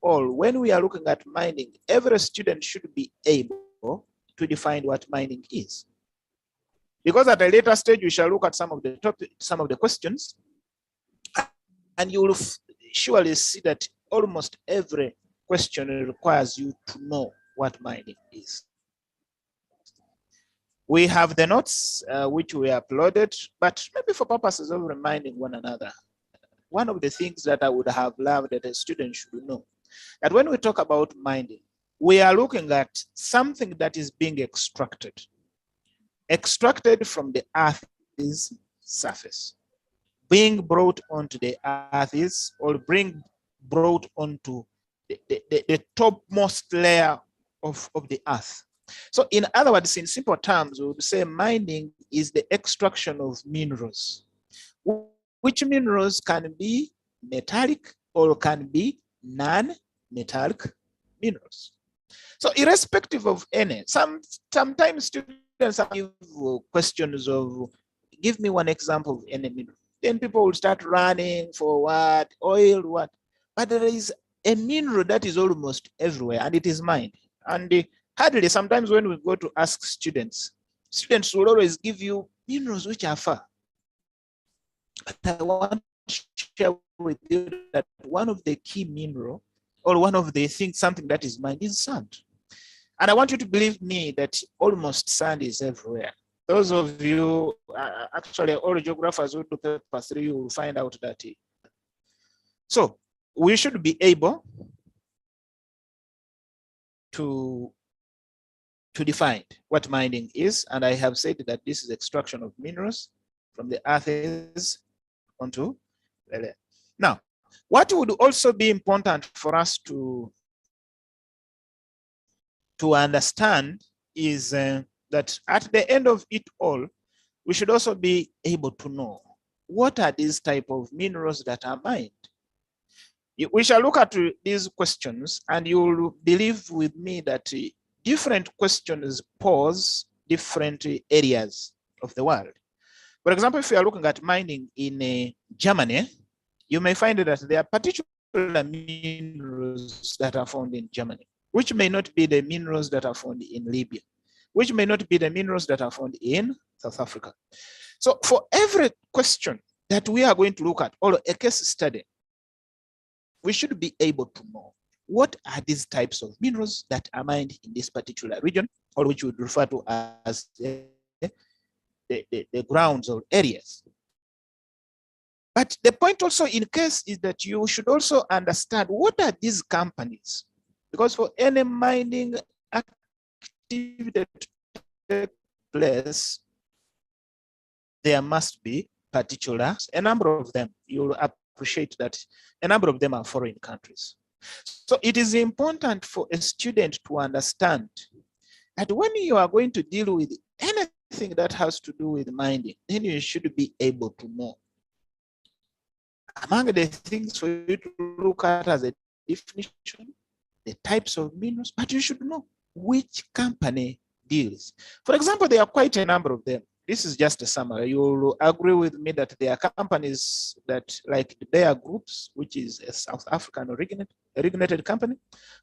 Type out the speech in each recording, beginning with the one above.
all, when we are looking at mining, every student should be able to define what mining is. Because at a later stage, we shall look at some of the questions, and you will surely see that almost every question requires you to know what mining is. We have the notes which we uploaded, but maybe for purposes of reminding one another, one of the things that I would have loved that a student should know, that when we talk about mining, we are looking at something that is being extracted from the Earth's surface, being brought onto the Earth's, or brought onto the topmost layer of the Earth. So in other words, in simple terms, we would say mining is the extraction of minerals, which minerals can be metallic or can be non-metallic minerals. So irrespective of any, sometimes students have questions of, give me one example of any mineral. Then people will start running for what, oil, what. But there is a mineral that is almost everywhere, and it is mined. And hardly, sometimes when we go to ask students will always give you minerals which are far. But I want to share with you that one of the key mineral, or one of the things, something that is mined, is sand. And I want you to believe me that almost sand is everywhere. Those of you, actually all geographers who do paper 3, you will find out that. So we should be able to define what mining is. And I have said that this is extraction of minerals from the earth onto the land. Now, what would also be important for us to understand is that at the end of it all, we should also be able to know what are these type of minerals that are mined. We shall look at these questions, and you will believe with me that different questions pose different areas of the world. For example, if you are looking at mining in Germany, you may find that there are particular minerals that are found in Germany, which may not be the minerals that are found in Libya, which may not be the minerals that are found in South Africa. So for every question that we are going to look at, or a case study, we should be able to know what are these types of minerals that are mined in this particular region, or which we would refer to as the grounds or areas. But the point also in case is that you should also understand what are these companies, because for any mining activity to take place, there must be particulars. A number of them, you'll appreciate that a number of them are foreign countries. So it is important for a student to understand that when you are going to deal with anything that has to do with mining, then you should be able to know. Among the things for you to look at as a definition, the types of minerals, but you should know which company deals. For example, there are quite a number of them. This is just a summary. You will agree with me that there are companies that, like the Bayer Groups, which is a South African originated company.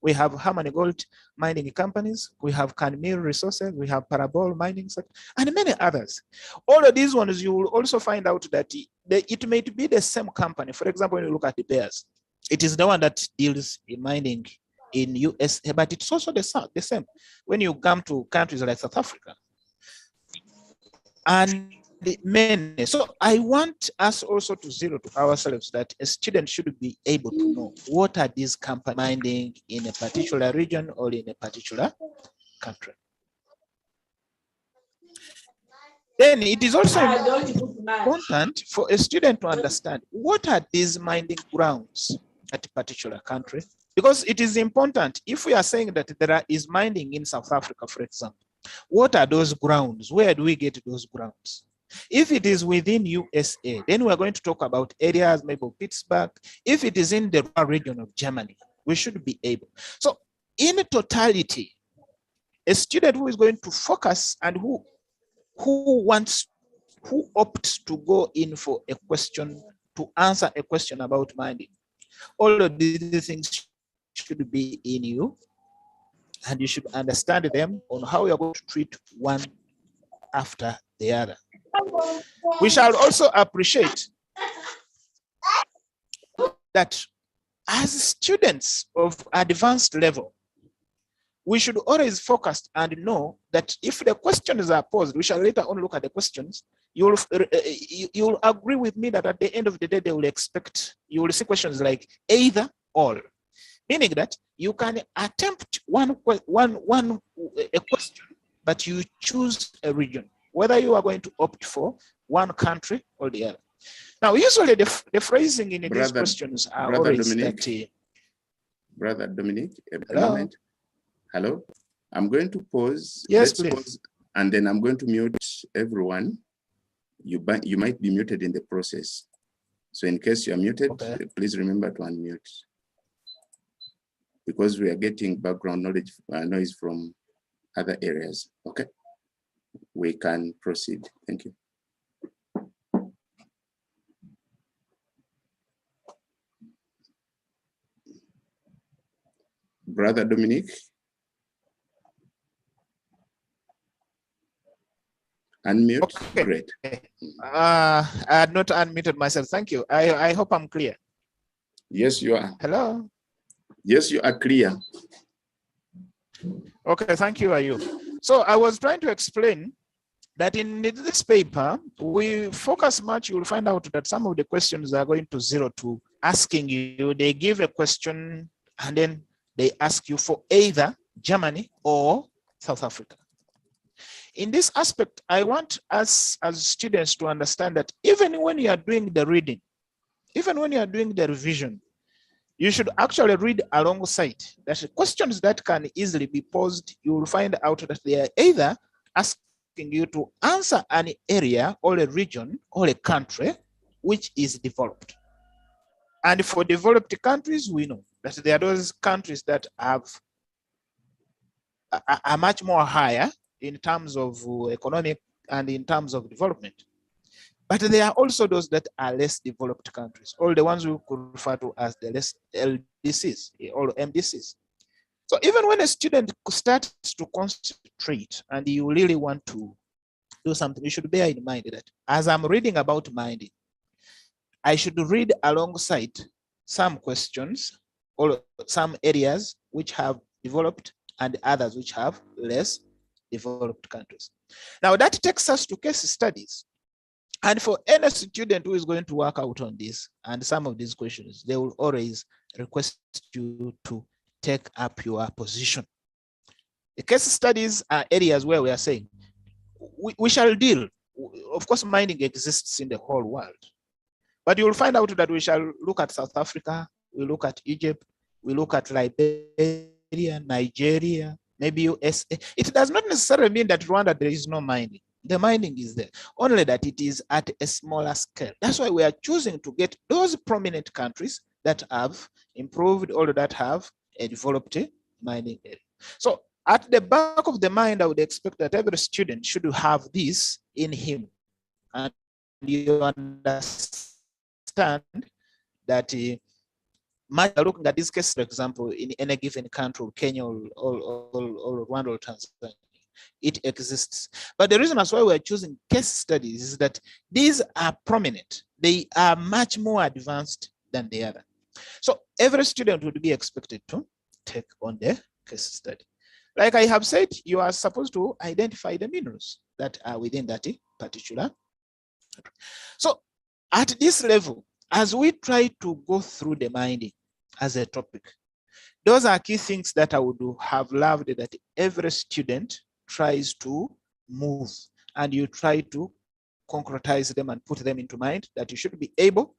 We have Harmony Gold mining companies. We have Canmil Resources. We have Parabol Mining, and many others. All of these ones, you will also find out that it may be the same company. For example, when you look at the Bayers, it is the one that deals in mining in USA, but it's also the same when you come to countries like South Africa and many. So I want us also to zero to ourselves that a student should be able to know what are these companies mining in a particular region or in a particular country. Then it is also important for a student to understand what are these mining grounds at a particular country, because it is important. If we are saying that there is mining in South Africa, for example, what are those grounds? Where do we get those grounds? If it is within USA, then we're going to talk about areas, maybe Pittsburgh. If it is in the region of Germany, we should be able. So in totality, a student who is going to focus and who opts to go in for a question, to answer a question about mining, all of these things should be in you, and you should understand them on how you're going to treat one after the other. We shall also appreciate that as students of advanced level, we should always focus and know that if the questions are posed, we shall later on look at the questions, you'll agree with me that at the end of the day, you will see questions like either or, meaning that you can attempt a question, but you choose a region, whether you are going to opt for one country or the other. Now, usually the phrasing in these questions are always Dominic, that. Brother Dominic, a Hello? moment. Hello. I'm going to pause. Yes, Let's please. pause, and then I'm going to mute everyone. You might be muted in the process. So in case you are muted, okay, please remember to unmute, because we are getting background noise from other areas. Okay. We can proceed. Thank you. Brother Dominic. Unmute. Okay. Great. I had not unmuted myself. Thank you. I hope I'm clear. Yes, you are. Hello. Yes, you are clear. Okay, thank you, Ayub. So I was trying to explain that in this paper, we focus much, you'll find out that some of the questions are going to zero to asking you, they give a question and then they ask you for either Germany or South Africa. In this aspect, I want us as students to understand that even when you are doing the reading, even when you are doing the revision, you should actually read alongside. That questions that can easily be posed, you will find out that they are either asking you to answer an area or a region or a country which is developed. And for developed countries, we know that there are those countries that are much more higher in terms of economic and in terms of development. But there are also those that are less developed countries, or the ones we could refer to as the less LDCs or MDCs. So even when a student starts to concentrate and you really want to do something, you should bear in mind that as I'm reading about mining, I should read alongside some questions or some areas which have developed and others which have less developed countries. Now that takes us to case studies. And for any student who is going to work out on this and some of these questions, they will always request you to take up your position. The case studies are areas where we are saying we shall deal. Of course, mining exists in the whole world, but you will find out that we shall look at South Africa, we look at Egypt, we look at Liberia, Nigeria, maybe USA. It does not necessarily mean that Rwanda there is no mining. The mining is there, only that it is at a smaller scale. That's why we are choosing to get those prominent countries that have improved or that have a developed mining area. So at the back of the mind, I would expect that every student should have this in him. And you understand that looking at this case, for example, in any given country, Kenya or Rwanda or Tanzania, it exists. But the reason as why we're choosing case studies is that these are prominent. They are much more advanced than the other. So every student would be expected to take on the case study. Like I have said, you are supposed to identify the minerals that are within that particular. So at this level, as we try to go through the mining as a topic, those are key things that I would have loved that every student tries to move, and you try to concretize them and put them into mind, that you should be able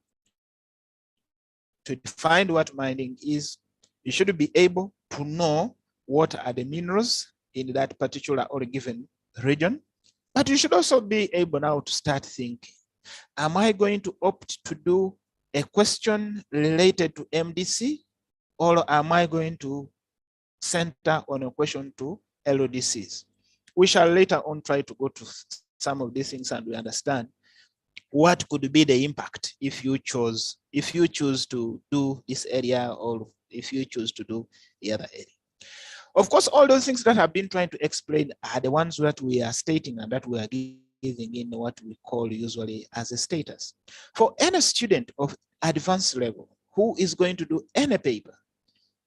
to define what mining is. You should be able to know what are the minerals in that particular or given region. But you should also be able now to start thinking, am I going to opt to do a question related to MDC, or am I going to center on a question to LODCs? We shall later on try to go to some of these things and we understand what could be the impact if you choose to do this area or if you choose to do the other area. Of course, all those things that I've been trying to explain are the ones that we are stating and that we are giving in what we call usually as a status. For any student of advanced level who is going to do any paper,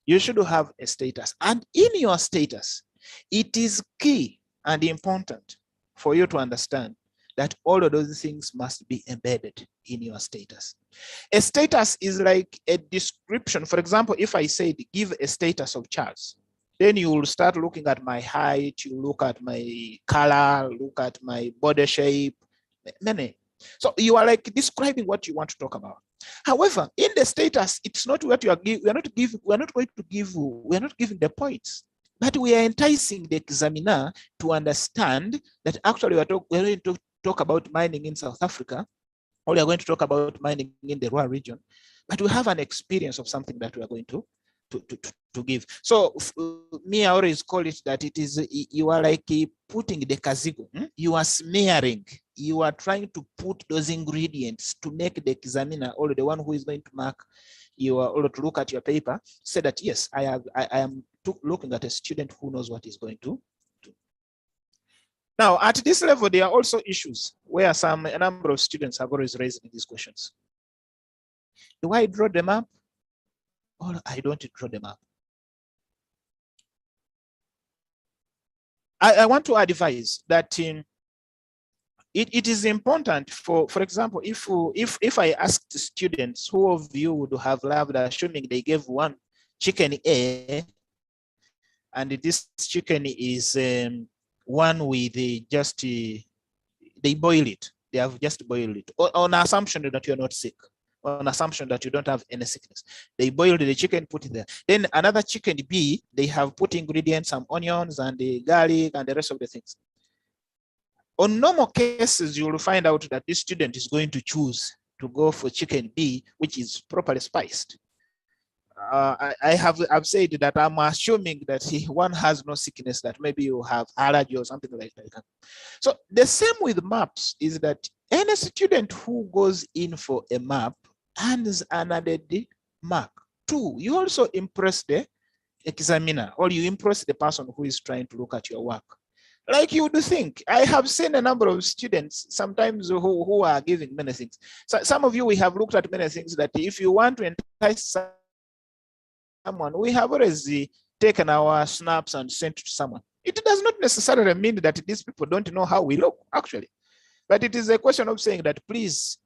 you should have a status. And in your status, it is key and important for you to understand that all of those things must be embedded in your status. A status is like a description. For example, if I said, give a status of Charles, then you will start looking at my height, you look at my color, look at my body shape, many. So you are like describing what you want to talk about. However, in the status, it's not what you are giving. We're not giving the points, but we are enticing the examiner to understand that actually we're going to talk about mining in South Africa, or we are going to talk about mining in the rural region, but we have an experience of something that we are going to give. So me, I always call it that it is, you are like putting the kazigo, you are smearing, you are trying to put those ingredients to make the examiner, or the one who is going to mark your, or to look at your paper, say that yes, I am looking at a student who knows what he's going to do. Now, at this level, there are also issues where a number of students have always raised these questions. Do I draw them up, or I don't draw them up? I want to advise that it is important for example, if I asked students, who of you would have loved, assuming they gave one chicken A, and this chicken is one with just, they boil it, they have just boiled it, on assumption that you're not sick, on assumption that you don't have any sickness. They boiled the chicken, put it there. Then another chicken B, they have put ingredients, some onions and the garlic and the rest of the things. On normal cases, you will find out that this student is going to choose to go for chicken B, which is properly spiced. I've said that I'm assuming that one has no sickness, that maybe you have allergy or something like that. So the same with maps is that any student who goes in for a map earns an added mark. 2, you also impress the examiner, or you impress the person who is trying to look at your work. Like you would think, I have seen a number of students sometimes who are giving many things. So some of you, we have looked at many things that if you want to entice someone, we have already taken our snaps and sent to someone. It does not necessarily mean that these people don't know how we look, actually. But it is a question of saying that, please,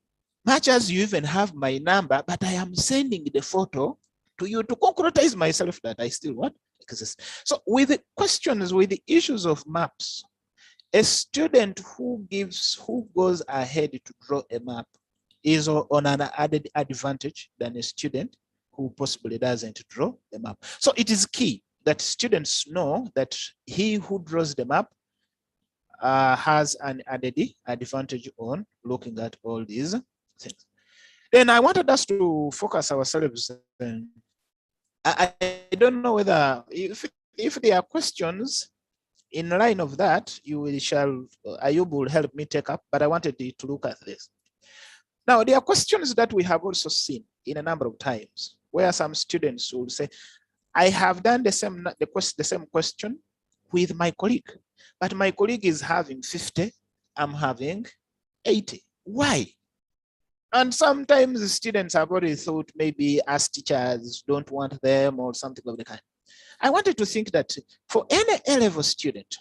much as you even have my number, but I am sending the photo to you to concretize myself that I still what exist. So with the questions, with the issues of maps, a student who goes ahead to draw a map is on an added advantage than a student who possibly doesn't draw the map. So it is key that students know that he who draws the map has an added advantage on looking at all these things. Then I wanted us to focus ourselves. I don't know whether if there are questions in line of that, Ayub will help me take up, but I wanted to look at this. Now, there are questions that we have also seen in a number of times where some students will say, I have done the same question with my colleague, but my colleague is having 50, I'm having 80. Why? And sometimes the students have already thought maybe as teachers don't want them or something of the kind. I wanted to think that for any A-level student,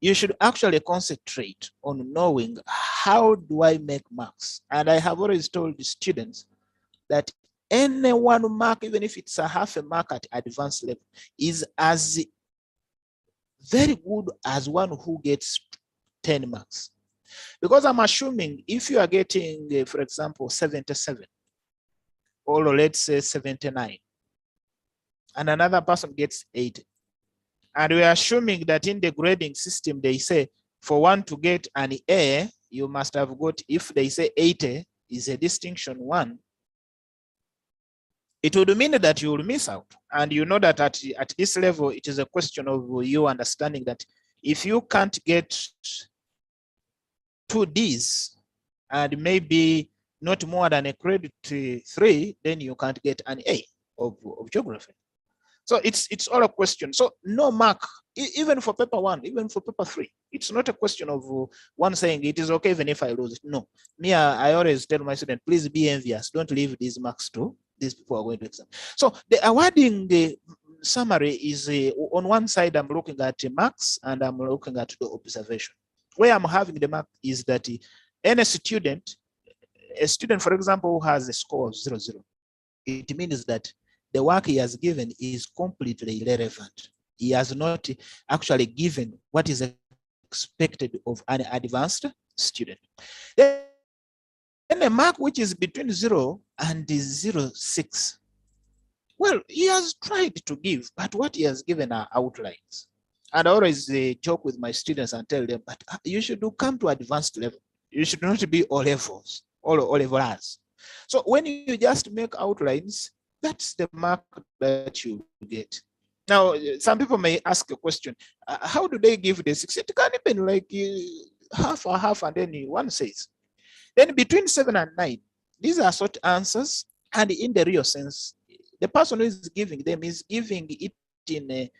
you should actually concentrate on knowing, how do I make marks? And I have always told the students that any one mark, even if it's a half a mark at advanced level, is as very good as one who gets 10 marks. Because I'm assuming if you are getting, for example, 77, or let's say 79, and another person gets 80, and we're assuming that in the grading system, they say for one to get an A, you must have got, if they say 80 is a distinction 1, it would mean that you will miss out. And you know that at this level, it is a question of you understanding that if you can't get 2 Ds and maybe not more than a credit 3, then you can't get an A. of geography. So it's all a question. So no mark, even for paper 1, even for paper 3. It's not a question of one saying it is okay even if I lose it. No. Me, I always tell my students, please be envious. Don't leave these marks to these people who are going to exam. So the awarding the summary is on one side, I'm looking at marks and I'm looking at the observation. Where I'm having the mark is that any student, a student, for example, who has a score of 0.0, it means that the work he has given is completely irrelevant. He has not actually given what is expected of an advanced student. Then a mark which is between 0 and 0.6. Well, he has tried to give, but what he has given are outlines. And I always joke with my students and tell them, but you should come to advanced level. You should not be all levels, all levelers. So when you just make outlines, that's the mark that you get. Now, some people may ask a question, how do they give the 6? It can even like half or half, and then one says. Then between 7 and 9, these are short answers, and in the real sense, the person who is giving them is giving it in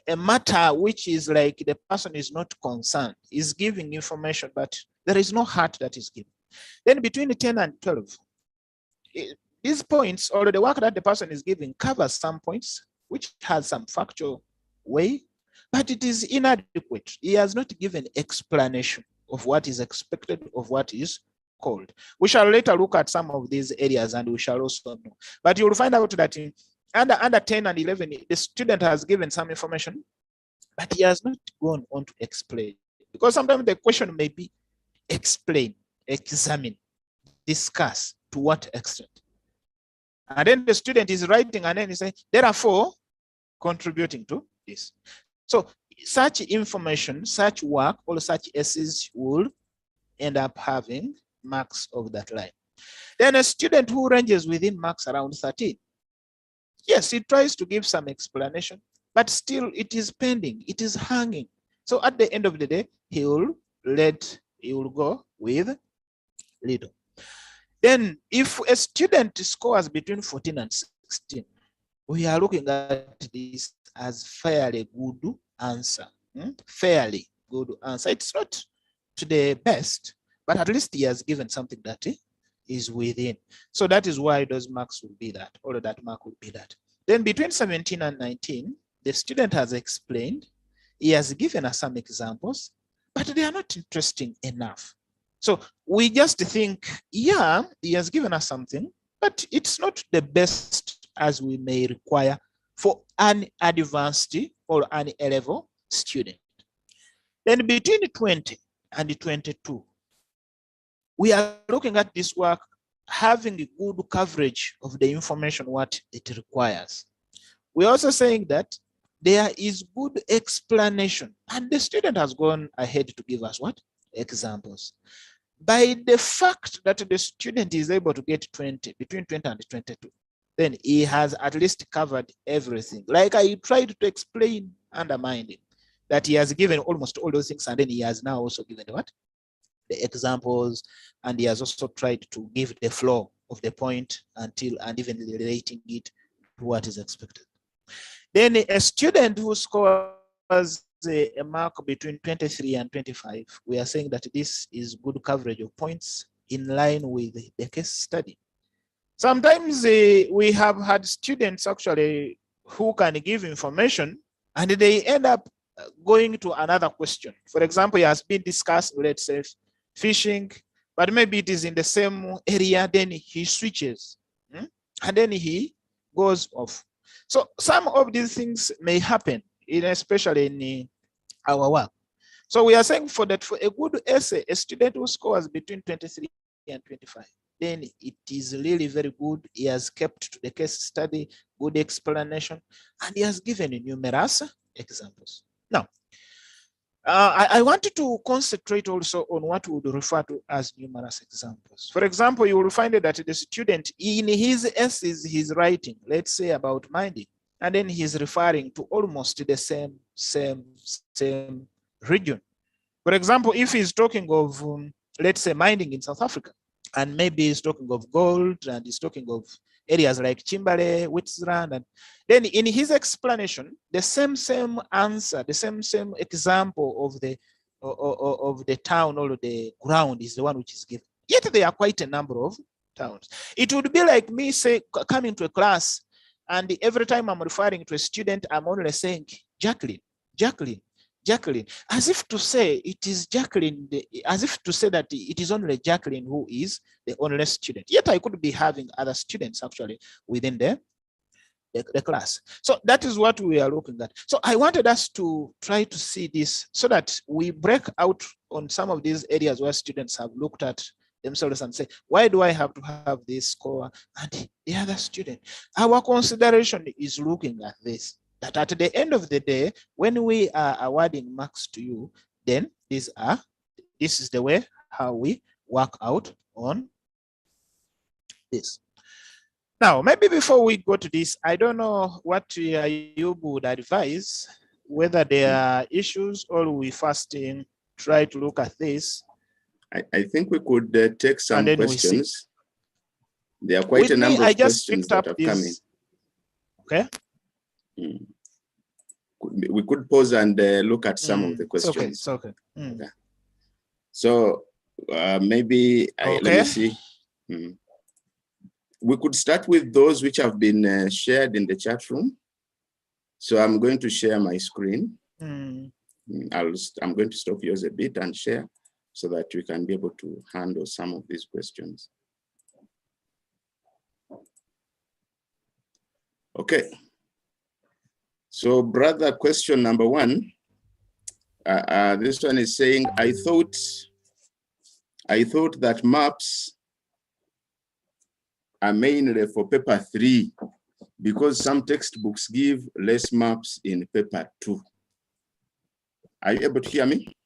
a matter which is like the person is not concerned, is giving information, but there is no heart that is given. Then between 10 and 12, these points, or the work that the person is giving, covers some points, which has some factual way, but it is inadequate. He has not given explanation of what is expected, of what is called. We shall later look at some of these areas and we shall also know. But you will find out that in under 10 and 11, the student has given some information, but he has not gone on to explain. Because sometimes the question may be explain, examine, discuss, to what extent. And then the student is writing and then he says, therefore, contributing to this. So such information, such work, or such essays will end up having marks of that line. Then a student who ranges within marks around 13. Yes, he tries to give some explanation, but still it is pending, it is hanging. So at the end of the day, he will go with little. Then if a student scores between 14 and 16, we are looking at this as fairly good answer. Fairly good answer. It's not to the best, but at least he has given something that is within. So that is why those marks will be that, or that mark will be that. Then between 17 and 19, the student has explained, he has given us some examples, but they are not interesting enough. So we just think, yeah, he has given us something, but it's not the best as we may require for an advanced or an A-level student. Then between 20 and 22, we are looking at this work having a good coverage of the information what it requires. We're also saying that there is good explanation, and the student has gone ahead to give us what? Examples. By the fact that the student is able to get 20, between 20 and 22, then he has at least covered everything. Like I tried to explain, undermining, that he has given almost all those things, and then he has now also given what? The examples, and he has also tried to give the flow of the point until, and even relating it to what is expected. Then a student who scores a mark between 23 and 25, we are saying that this is good coverage of points in line with the case study. Sometimes we have had students actually who can give information and they end up going to another question. For example, it has been discussed, let's say, fishing, but maybe it is in the same area, then he switches, and then he goes off. So some of these things may happen, especially in our work. So we are saying for that, for a good essay, a student who scores between 23 and 25, then it is really very good. He has kept to the case study, good explanation, and he has given numerous examples. Now, I wanted to concentrate also on what we would refer to as numerous examples. For example, you will find that the student in his essays he's writing, let's say about minding, and then he's referring to almost the same region. For example, if he's talking of, let's say, minding in South Africa, and maybe he's talking of gold and he's talking of areas like Chimbale, Witzeland, and then in his explanation, the same answer, the same example of the town or the ground is the one which is given. Yet there are quite a number of towns. It would be like me coming to a class, and every time I'm referring to a student, I'm only saying Jacqueline, Jacqueline, Jacqueline, as if to say it is Jacqueline, as if to say that it is only Jacqueline who is the only student. Yet I could be having other students actually within the class. So that is what we are looking at. So I wanted us to try to see this so that we break out on some of these areas where students have looked at themselves and say, why do I have to have this score and the other student? Our consideration is looking at this, that at the end of the day, when we are awarding marks to you, then this is the way how we work out on this. Now, maybe before we go to this, I don't know what you would advise, whether there are issues or we first try to look at this. I think we could take some questions. There are quite a number of questions that have come in. Okay. We could pause and look at some of the questions. It's okay. Okay. So maybe let me see. We could start with those which have been shared in the chat room. So I'm going to share my screen. I'm going to stop yours a bit and share so that we can be able to handle some of these questions. Okay. So brother, question number one. This one is saying, I thought that maps are mainly for paper 3 because some textbooks give less maps in paper 2. Are you able to hear me?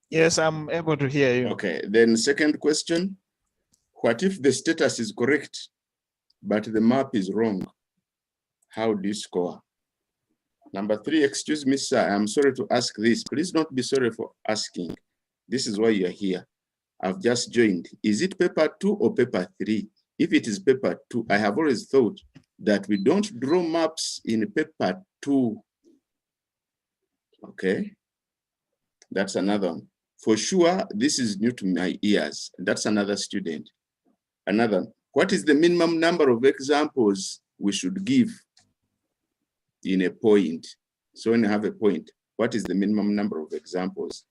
Yes, I'm able to hear you. Okay, then second question. What if the status is correct, but the map is wrong? How do you score? Number 3, excuse me, sir, I'm sorry to ask this. Please don't be sorry for asking. This is why you're here. I've just joined. Is it paper 2 or paper 3? If it is paper 2, I have always thought that we don't draw maps in paper 2. Okay, that's another one. For sure, this is new to my ears. That's another student. Another, what is the minimum number of examples we should give in a point? So when you have a point, what is the minimum number of examples?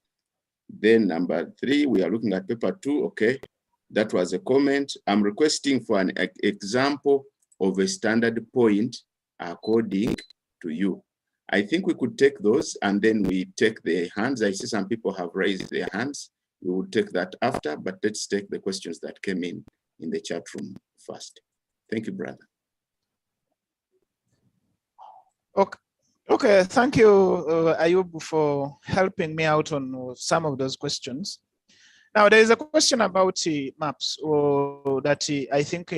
Then number 3, we are looking at paper 2. Okay, that was a comment. I'm requesting for an example of a standard point according to you. I think we could take those and then we take the hands. I see some people have raised their hands. We will take that after, but let's take the questions that came in the chat room first. Thank you, brother. Okay, thank you, Ayub, for helping me out on some of those questions. Now, there is a question about maps, or that I think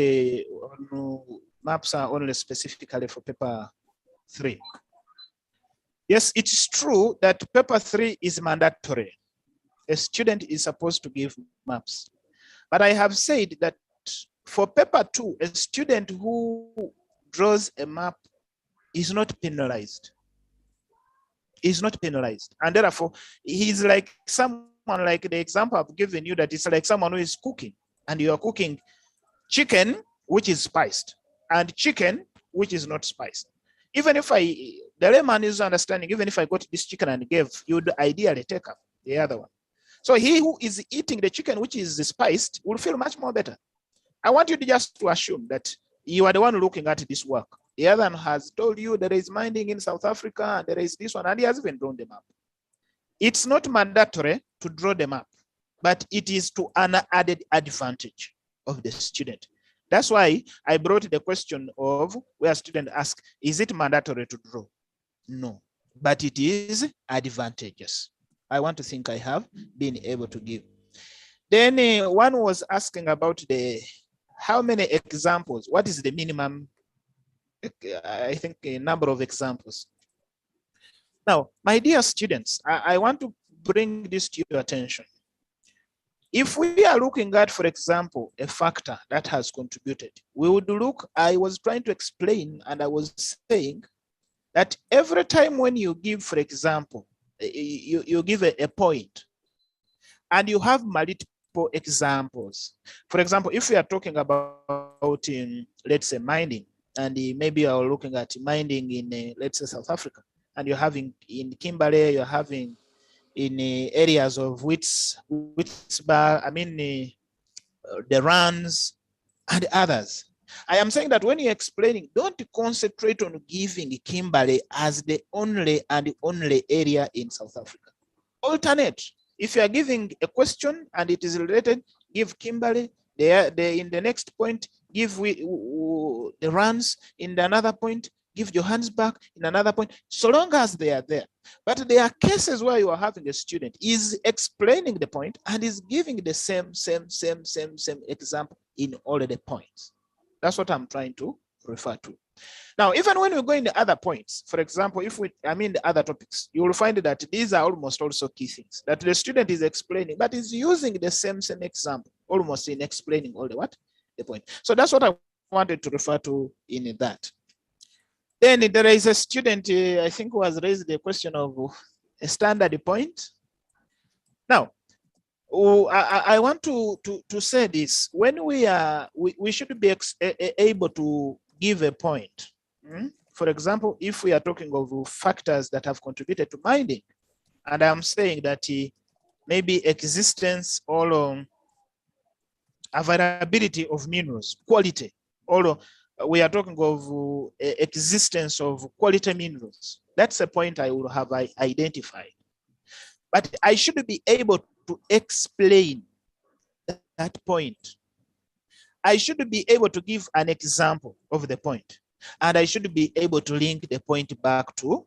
maps are only specifically for paper 3. Yes, it is true that paper 3 is mandatory. A student is supposed to give maps. But I have said that for paper 2, a student who draws a map is not penalized. Is not penalized. And therefore, he's like someone like the example I've given you, that it's like someone who is cooking and you are cooking chicken, which is spiced, and chicken, which is not spiced. Even if the layman is understanding, even if I got this chicken and gave, you would ideally take up the other one. So he who is eating the chicken, which is spiced, will feel much more better. I want you to just to assume that you are the one looking at this work. The other one has told you there is mining in South Africa, and there is this one, and he has even drawn the map. It's not mandatory to draw the map, but it is to an added advantage of the student. That's why I brought the question of where students ask, is it mandatory to draw? No, but it is advantageous. I want to think I have been able to give. Then one was asking about how many examples, what is the minimum, I think, a number of examples. Now, my dear students, I want to bring this to your attention. If we are looking at, for example, a factor that has contributed, we would look, I was trying to explain, and I was saying that every time when you give, for example, you give a point, and you have multiple examples. For example, if we are talking about, let's say, mining, and maybe you're looking at mining in, let's say, South Africa, and you're having in Kimberley, you're having in areas of Witsbar, I mean, the runs and others. I am saying that when you're explaining, don't concentrate on giving Kimberley as the only area in South Africa. Alternate. If you are giving a question and it is related, give Kimberley. In the next point, give the runs. In the another point, give Johannesburg. In another point, so long as they are there. But there are cases where you are having a student is explaining the point and is giving the same example in all of the points. That's what I'm trying to refer to. Now, even when we go in the other points, for example, the other topics, you will find that these are almost also key things that the student is explaining, but is using the same example, almost in explaining all the point. So that's what I wanted to refer to in that. Then there is a student, I think, who has raised the question of a standard point. Now, I want to say this: when we should be able to give a point. For example, if we are talking of factors that have contributed to mining, and I'm saying that maybe existence or availability of minerals, quality, or we are talking of existence of quality minerals. That's a point I will have identified. But I should be able to explain that point. I should be able to give an example of the point. And I should be able to link the point back to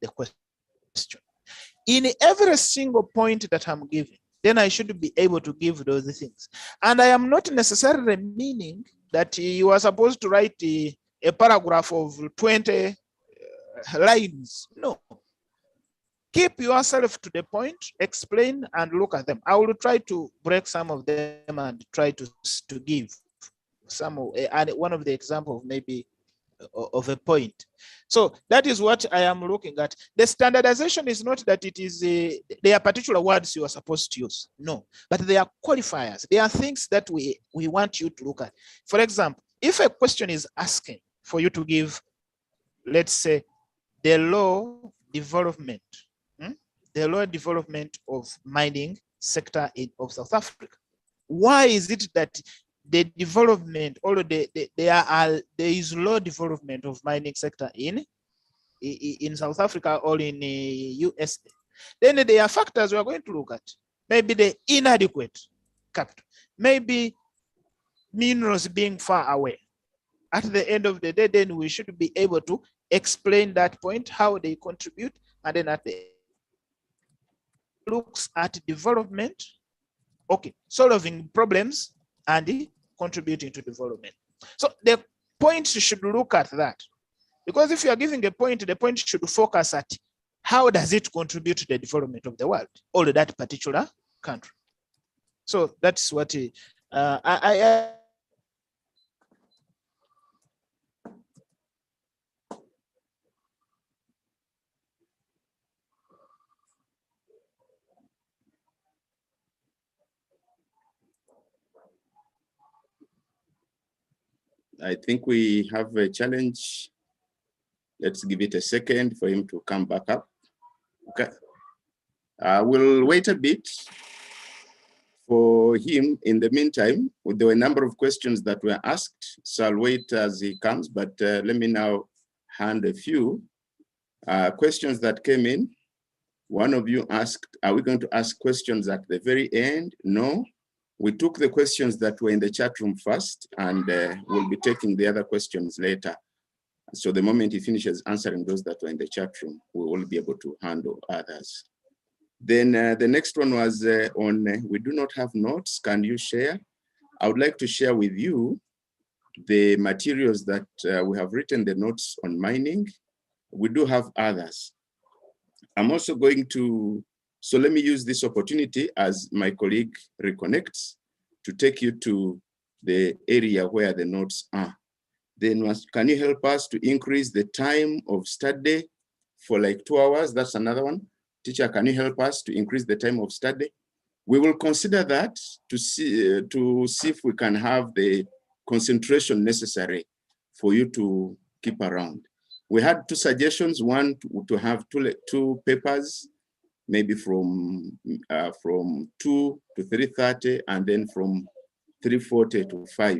the question. In every single point that I'm giving, then I should be able to give those things. And I am not necessarily meaning that you are supposed to write a paragraph of 20 lines. No. Keep yourself to the point, explain, and look at them. I will try to break some of them and try to give some of, and one of the examples maybe of a point. So that is what I am looking at. The standardization is not that it is there are particular words you are supposed to use. No, but they are qualifiers. They are things that we want you to look at. For example, if a question is asking for you to give, let's say, the low development, the low development of mining sector of South Africa. Why is it that the development, although there is low development of mining sector in South Africa or in USA? Then there are factors we are going to look at. Maybe the inadequate capital, maybe minerals being far away. At the end of the day, then we should be able to explain that point, how they contribute, and then at the looks at development, okay, solving problems and contributing to development. So the point should look at that, because if you are giving a point, the point should focus at how does it contribute to the development of the world or that particular country. So that's what I think we have a challenge. Let's give it a second for him to come back up. Okay. We'll wait a bit for him. In the meantime, there were a number of questions that were asked, so I'll wait as he comes, but let me now hand a few questions that came in. One of you asked, are we going to ask questions at the very end? No. We took the questions that were in the chat room first, and we'll be taking the other questions later. So the moment he finishes answering those that were in the chat room, we will be able to handle others. Then the next one was on, we do not have notes, can you share? I would like to share with you the materials that we have written the notes on mining. We do have others. I'm also going to So let me use this opportunity as my colleague reconnects to take you to the area where the notes are. Then can you help us to increase the time of study for like 2 hours? That's another one. Teacher, can you help us to increase the time of study? We will consider that to see if we can have the concentration necessary for you to keep around. We had 2 suggestions, one to have two papers, maybe from 2 to 3:30 and then from 3:40 to 5.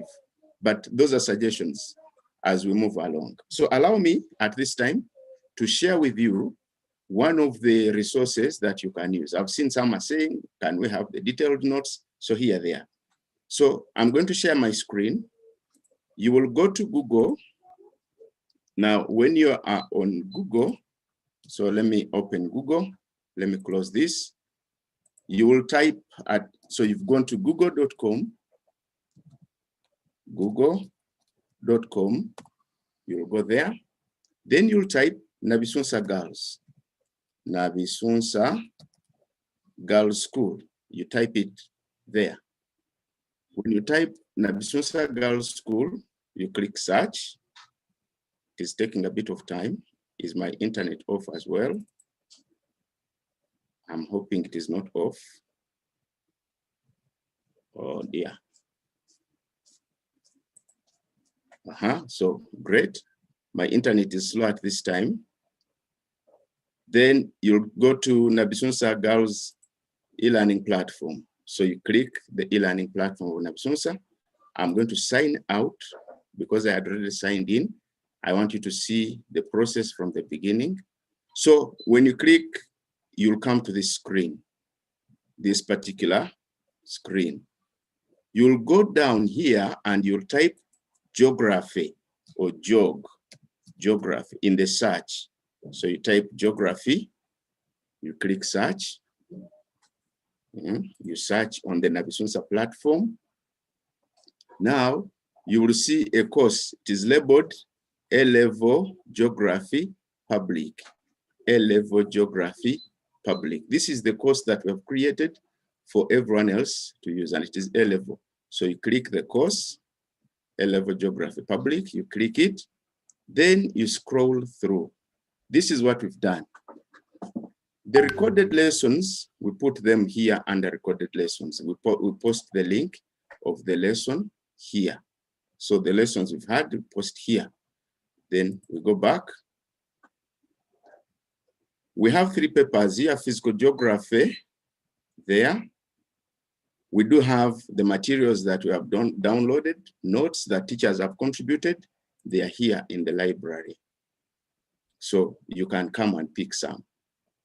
But those are suggestions as we move along. So allow me at this time to share with you one of the resources that you can use. I've seen some are saying, can we have the detailed notes? So here they are. So I'm going to share my screen. You will go to Google. Now, when you are on Google, so let me open Google. Let me close this. You will type so you've gone to google.com, google.com, you'll go there. Then you'll type Nabisunsa Girls. Nabisunsa Girls School. You type it there. When you type Nabisunsa Girls School, you click search. It is taking a bit of time. Is my internet off as well? I'm hoping it is not off. Oh dear. So great. My internet is slow at this time. Then you'll go to Nabisunsa Girls e-learning platform. So you click the e-learning platform of Nabisunsa. I'm going to sign out because I had already signed in. I want you to see the process from the beginning. So when you click, you'll come to this screen, this particular screen. You'll go down here and you'll type geography or geography in the search. So you type geography, you click search, you search on the Nabisunsa platform. Now you will see a course. It is labeled A-Level Geography Public. A-Level Geography Public. This is the course that we have created for everyone else to use, and it is A-Level. So you click the course, A-Level Geography Public, you click it, then you scroll through. This is what we've done. The recorded lessons, we put them here under recorded lessons. We post the link of the lesson here. So the lessons we've had, we post here. Then we go back. We have 3 papers here, physical geography there. We do have the materials that we have downloaded, notes that teachers have contributed. They are here in the library. So you can come and pick some.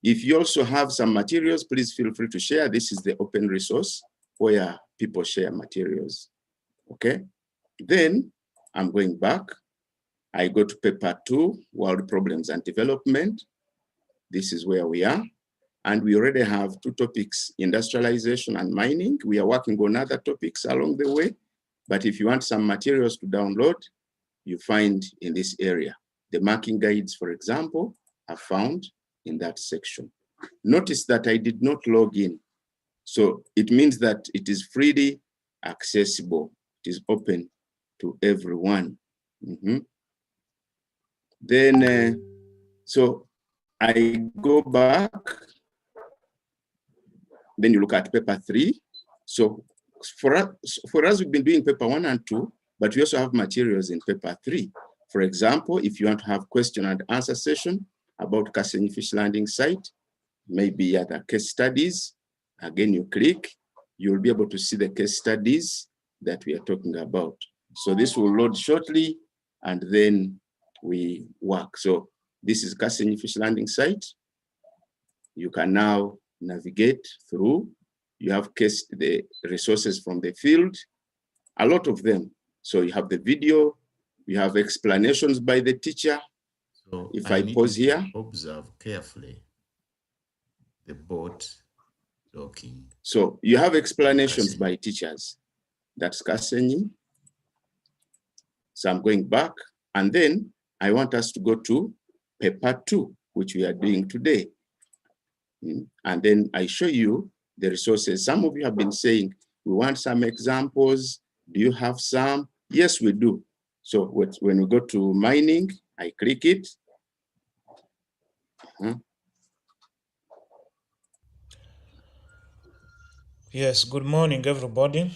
If you also have some materials, please feel free to share. This is the open resource where people share materials, okay? Then I'm going back. I go to paper 2, World Problems and Development. This is where we are. And we already have 2 topics, industrialization and mining. We are working on other topics along the way. But if you want some materials to download, you find in this area. The marking guides, for example, are found in that section. Notice that I did not log in. So it means that it is freely accessible. It is open to everyone. Then, so I go back. Then you look at paper 3. So for us, we've been doing paper 1 and 2, but we also have materials in paper 3. For example, if you want to have question and answer session about Kasenyi Fish Landing Site, maybe other case studies, again, you click, you'll be able to see the case studies that we are talking about. So this will load shortly, and then we work. So this is Kasenyi Fish Landing Site. You can now navigate through. You have the resources from the field, a lot of them. So you have the video, you have explanations by the teacher. So if I pause here, observe carefully the boat docking. So you have explanations by teachers. That's Kasenyi. So I'm going back, and then I want us to go to paper 2, which we are doing today. And then I show you the resources. Some of you have been saying, we want some examples. Do you have some? Yes, we do. So when we go to mining, I click it. Yes, good morning, everybody.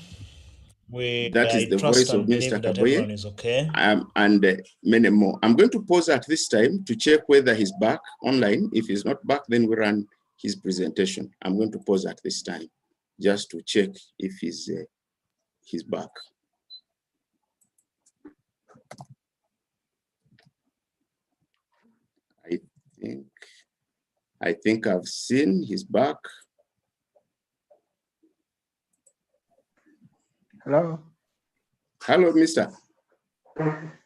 That is I the trust voice of and believe Mr. that Kaboye. everyone is okay. And many more. I'm going to pause at this time to check whether he's back online. If he's not back, then we run his presentation. I'm going to pause at this time just to check if he's back. I think I've seen he's back. Hello. Hello, mister.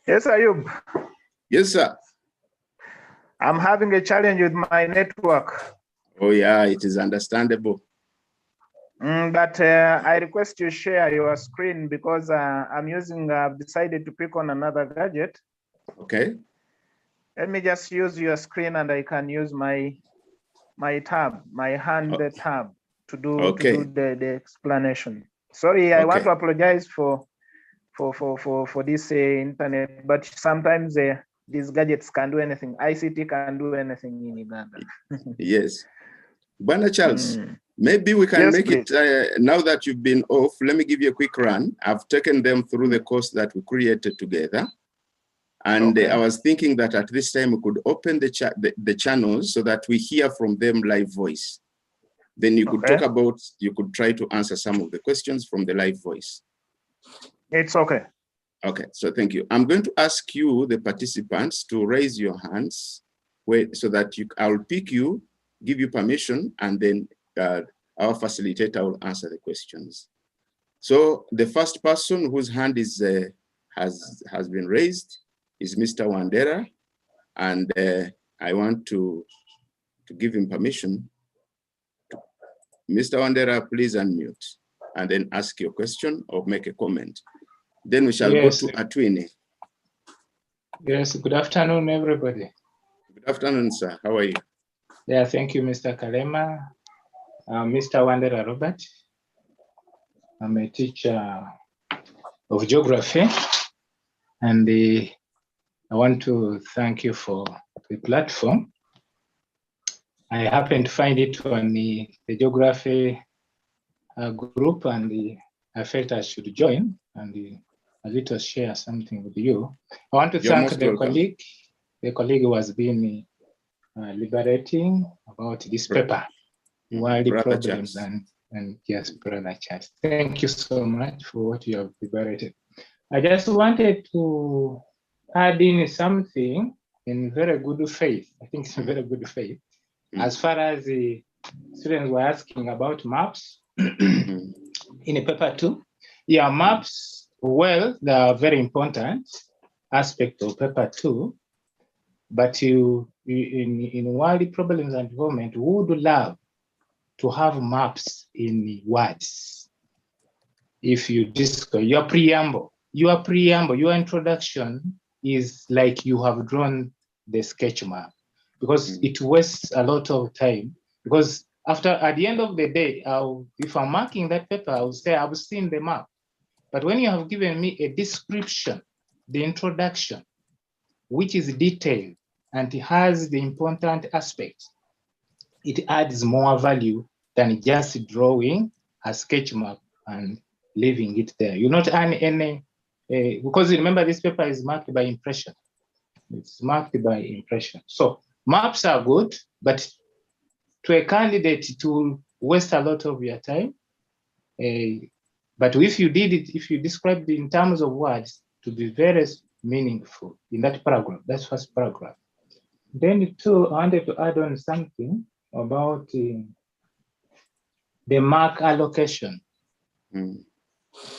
Yes, Ayub. Yes, sir. I'm having a challenge with my network. Oh, yeah, it is understandable. But I request you share your screen because I've decided to pick on another gadget. Okay. Let me just use your screen and I can use my tab, my hand tab to do the explanation. Sorry, I want to apologize for this internet, but sometimes these gadgets can do anything. ICT can do anything in Uganda. Yes. Bwana Charles, maybe we can make it, now that you've been off, let me give you a quick run. I've taken them through the course that we created together. And I was thinking that at this time we could open the channels so that we hear from them live voice. Then you could talk about, you could try to answer some of the questions from the live voice. It's okay. Okay, so thank you. I'm going to ask you, the participants, to raise your hands so that I'll pick you, give you permission, and then our facilitator will answer the questions. So the first person whose hand is has been raised is Mr. Wandera, and I want to give him permission. Mr. Wandera, please unmute and then ask your question or make a comment. Then we shall go to Atwini. Yes, good afternoon, everybody. Good afternoon, sir. How are you? Yeah, thank you, Mr. Kalema. Mr. Wandera Robert. I'm a teacher of geography, and I want to thank you for the platform. I happened to find it on the geography group, and I felt I should join and a little share something with you. I want to thank the colleague who has been liberating about this paper, World Problems and yes, Brother Charles. Thank you so much for what you have liberated. I just wanted to add in something in very good faith. I think it's in very good faith. As far as the students were asking about maps in a paper too. Yeah, maps, well, they are very important aspect of paper too. But in world problems and development, we would love to have maps in words. If you discuss your preamble, your introduction is like you have drawn the sketch map, because it wastes a lot of time. Because at the end of the day, if I'm marking that paper, I'll say I've seen the map. But when you have given me a description, the introduction, which is detailed and it has the important aspects, it adds more value than just drawing a sketch map and leaving it there. You not earn any, because remember this paper is marked by impression. It's marked by impression. So maps are good, but to a candidate to waste a lot of your time. But if you did it, if you described it in terms of words, to be very meaningful in that paragraph, that's first paragraph. Then two, I wanted to add on something about the mark allocation.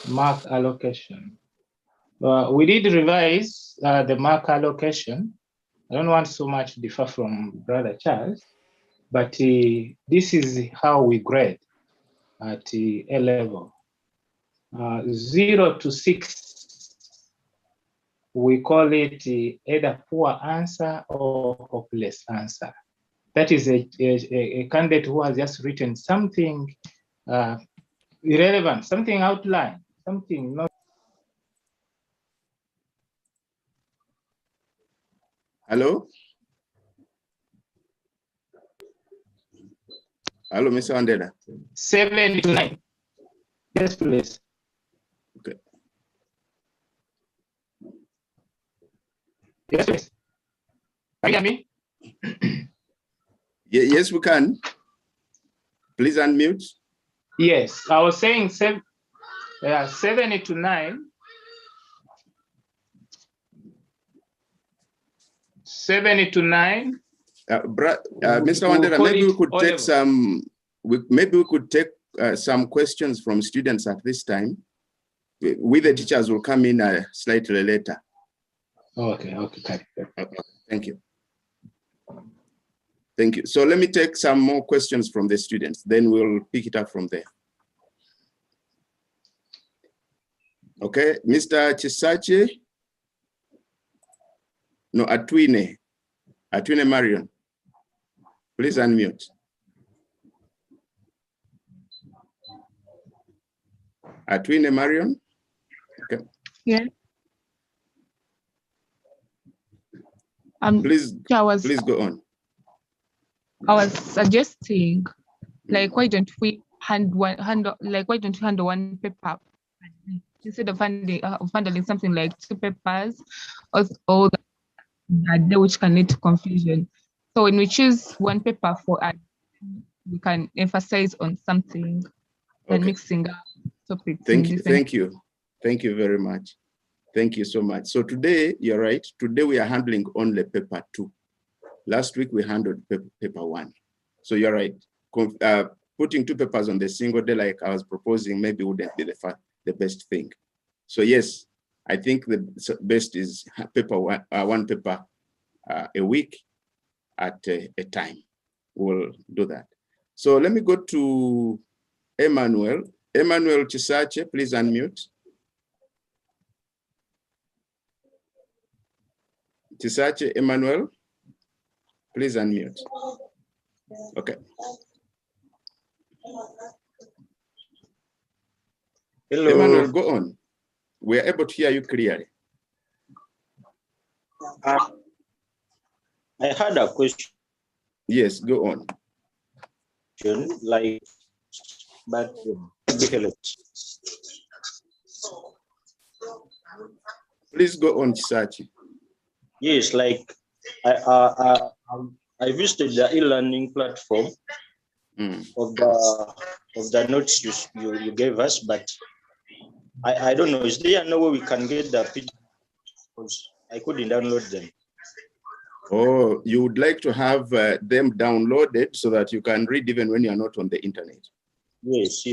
Mark allocation. We did revise the mark allocation. I don't want so much to differ from Brother Charles, but this is how we grade at A level. 0 to 6, we call it either poor answer or hopeless answer. that is a candidate who has just written something irrelevant, something outline, something not. Hello? Hello, Mr. Wandera. 7 to 9. Yes, please. Okay. Yes, please. Can you hear me? Yes, we can. Please unmute. Yes, I was saying 7 to 9. 7 to 9. Mr. Wandera, maybe we could take some. Maybe we could take some questions from students at this time. We, the teachers, will come in slightly later. Okay. Thank you. Thank you. So let me take some more questions from the students, then we'll pick it up from there. Okay, Mr. Chisache. No, Atwine Marion. Please unmute. Atwine Marion. Okay. Yeah. Please go on. I was suggesting, like, why don't we handle one paper instead of handling something like 2 papers or that day, which can lead to confusion. So when we choose one paper for we can emphasize on something and mixing up topics. Thank you very much. Thank you so much. So today, you're right. Today we are handling only paper 2. Last week we handled paper 1. So you're right. Putting 2 papers on the single day, like I was proposing, maybe wouldn't be the best thing. So yes, I think the best is one paper a week at a time. We'll do that. So let me go to Emmanuel. Emmanuel Chisache, please unmute. Chisache Emmanuel, please unmute. Okay. Hello. Emmanuel, go on. We are able to hear you clearly. I had a question. Yes, go on. Like, but please go on, Chisachi. Yes, like I visited the e-learning platform of the notes you gave us, but I don't know. Is there no way we can get the PDF? Because I couldn't download them. Oh, you would like to have them downloaded so that you can read even when you are not on the internet? Yes.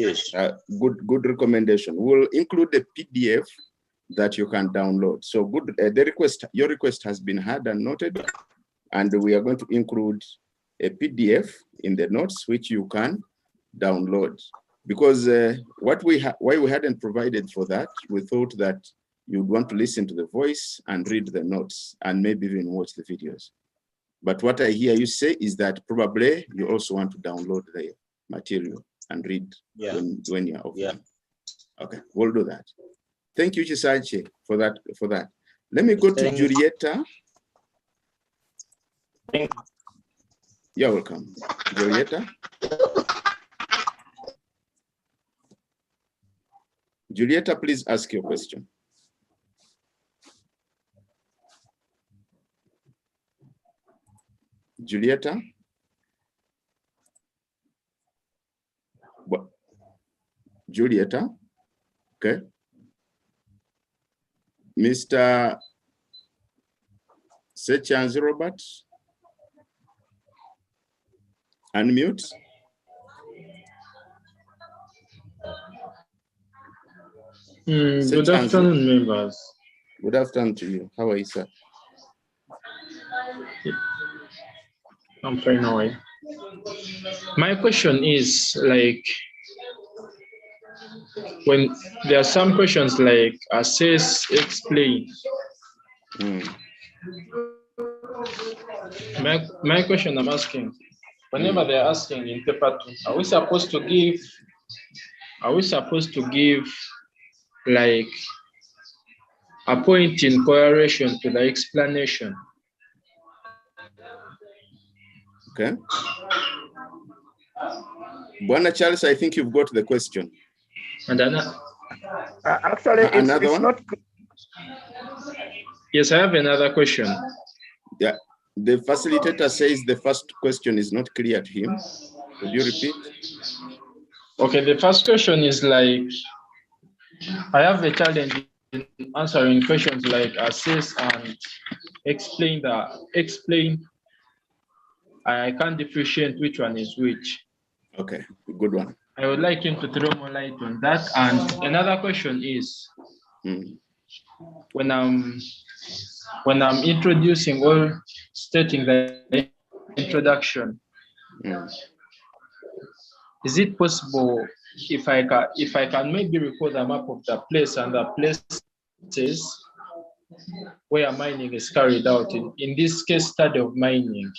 Good recommendation. We'll include the PDF that you can download. So good. Your request has been heard and noted, and we are going to include a PDF in the notes which you can download. Because why we hadn't provided for that, we thought that you'd want to listen to the voice and read the notes and maybe even watch the videos. But what I hear you say is that probably you also want to download the material and read when you're off. Okay, we'll do that. Thank you, Chisache, for that. Let me go to Julieta. Thank you. You're welcome. Julieta. Julieta, please ask your question. Julieta? What? Julieta? Okay. Mr. Sechanzi Robert? Unmute. Good afternoon, members. Good afternoon to you. How are you, sir? I'm fine. How are you? My question is, like, when there are some questions like assess, explain. My question I'm asking, whenever they're asking in paper 2, are we supposed to give like a point in correlation to the explanation? Okay. Buana Charles, I think you've got the question. And Actually, another it's one? not. Yes, I have another question. Yeah, the facilitator says the first question is not clear to him. Could you repeat? Okay, the first question is like, I have a challenge in answering questions like assess and explain. I can't differentiate which one is which. Okay, good one. I would like him to throw more light on that. And another question is, when I'm introducing or stating the introduction, is it possible if I can maybe record a map of the place and the places where mining is carried out in this case study of mining?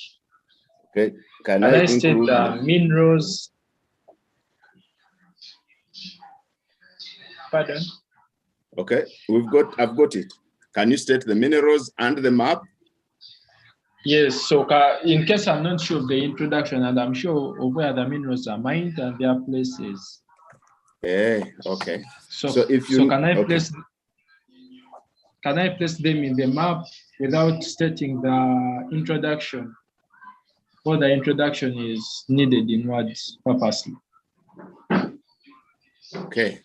Okay, can I state the minerals? Pardon? Okay, I've got it. Can you state the minerals and the map? Yes, so in case I'm not sure of the introduction and I'm sure of where the minerals are mined and their places. Okay. So if you can I place them in the map without stating the introduction? Or the introduction is needed in words purposely. Okay.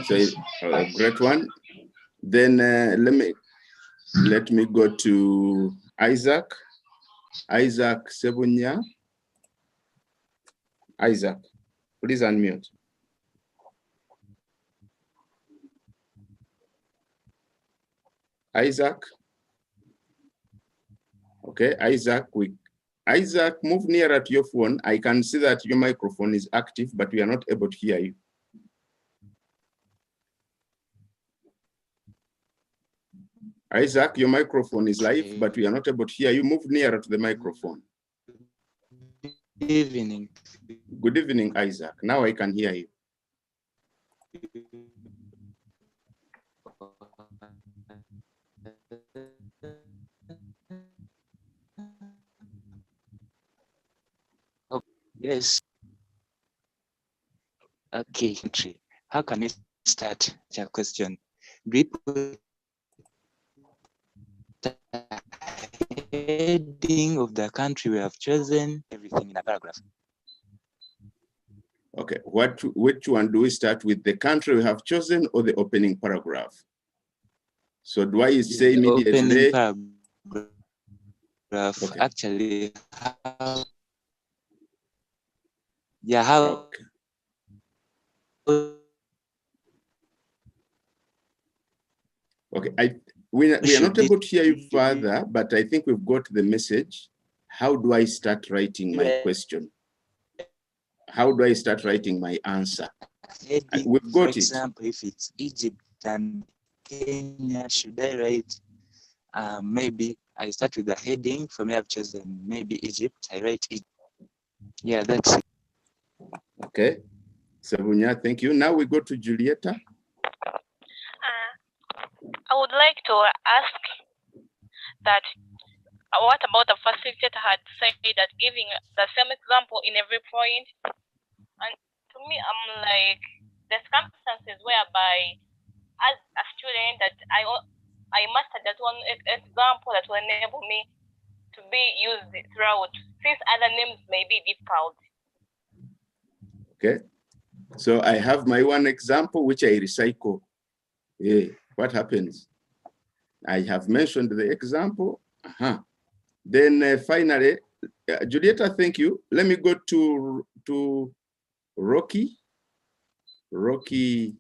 So a great one. Then let me go to Isaac. Isaac Sebunya. Isaac, please unmute. Isaac. Okay, Isaac, Isaac, move nearer to your phone. I can see that your microphone is active, but we are not able to hear you. Isaac, your microphone is live, but we are not able to hear you. Move nearer to the microphone. Good evening. Good evening, Isaac. Now I can hear you. Oh, yes. Okay. How can we start your question? Heading of the country we have chosen, everything in a paragraph. Okay, which one do we start with? The country we have chosen or the opening paragraph? So do I say immediately? Opening paragraph, okay. Actually, how? Okay, we are not able to hear you further, but I think we've got the message. How do I start writing my question? How do I start writing my answer? We've got it. For example, if it's Egypt and Kenya, should I write? Maybe I start with the heading. For me, I've chosen maybe Egypt. I write it. Yeah, that's it. Okay. Sabunya, thank you. Now we go to Julieta. I would like to ask that what about the facilitator had said that giving the same example in every point? And to me, I'm like, the circumstances whereby as a student that I mastered that one example that will enable me to be used throughout, since other names may be difficult. Okay. So I have my one example, which I recycle. What happens? I have mentioned the example. Then finally, Julieta, thank you. Let me go to Rocky Griffin.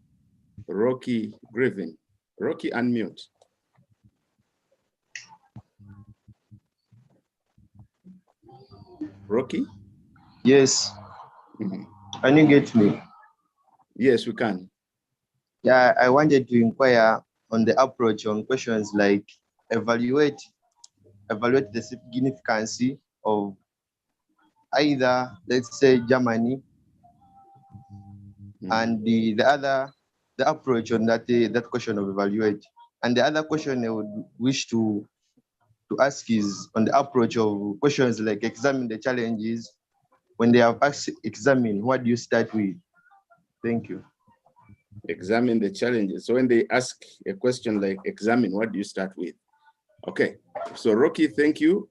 Rocky, unmute. Rocky? Yes. Can you get me? Yes, we can. Yeah, I wanted to inquire on the approach on questions like evaluate the significance of either, let's say, Germany, and the approach on that question of evaluate. And the other question I would wish to ask is on the approach of questions like examine the challenges. When they have asked examine, what do you start with? Thank you. Examine the challenges. So when they ask a question like examine, what do you start with? Okay, so Rocky, thank you.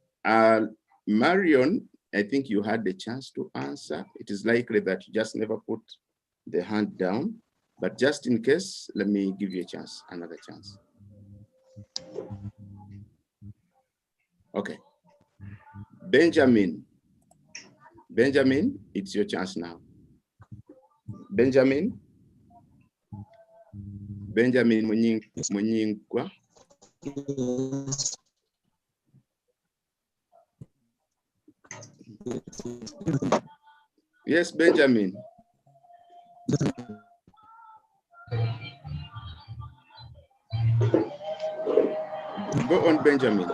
Marion, I think you had the chance to answer. It is likely that you just never put the hand down, but just in case, let me give you a chance, another chance. Okay. Benjamin, it's your chance now. Benjamin Munyingwa. Yes, Benjamin. Go on, Benjamin.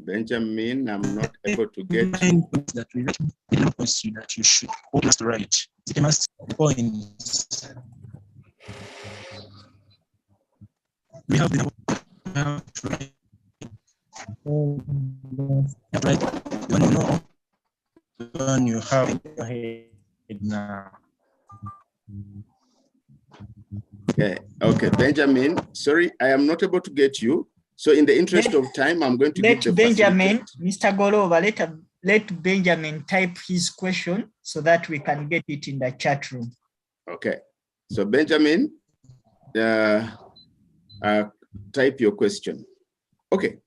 Benjamin, I'm not able to get you. That we that you should almost write. It must points. We have been when you have in your head now. Okay, Benjamin, sorry, I am not able to get you. So in the interest of time, I'm going to give the Benjamin, Mr. Golooba, let Benjamin type his question so that we can get it in the chat room. Okay, so Benjamin, type your question. Okay.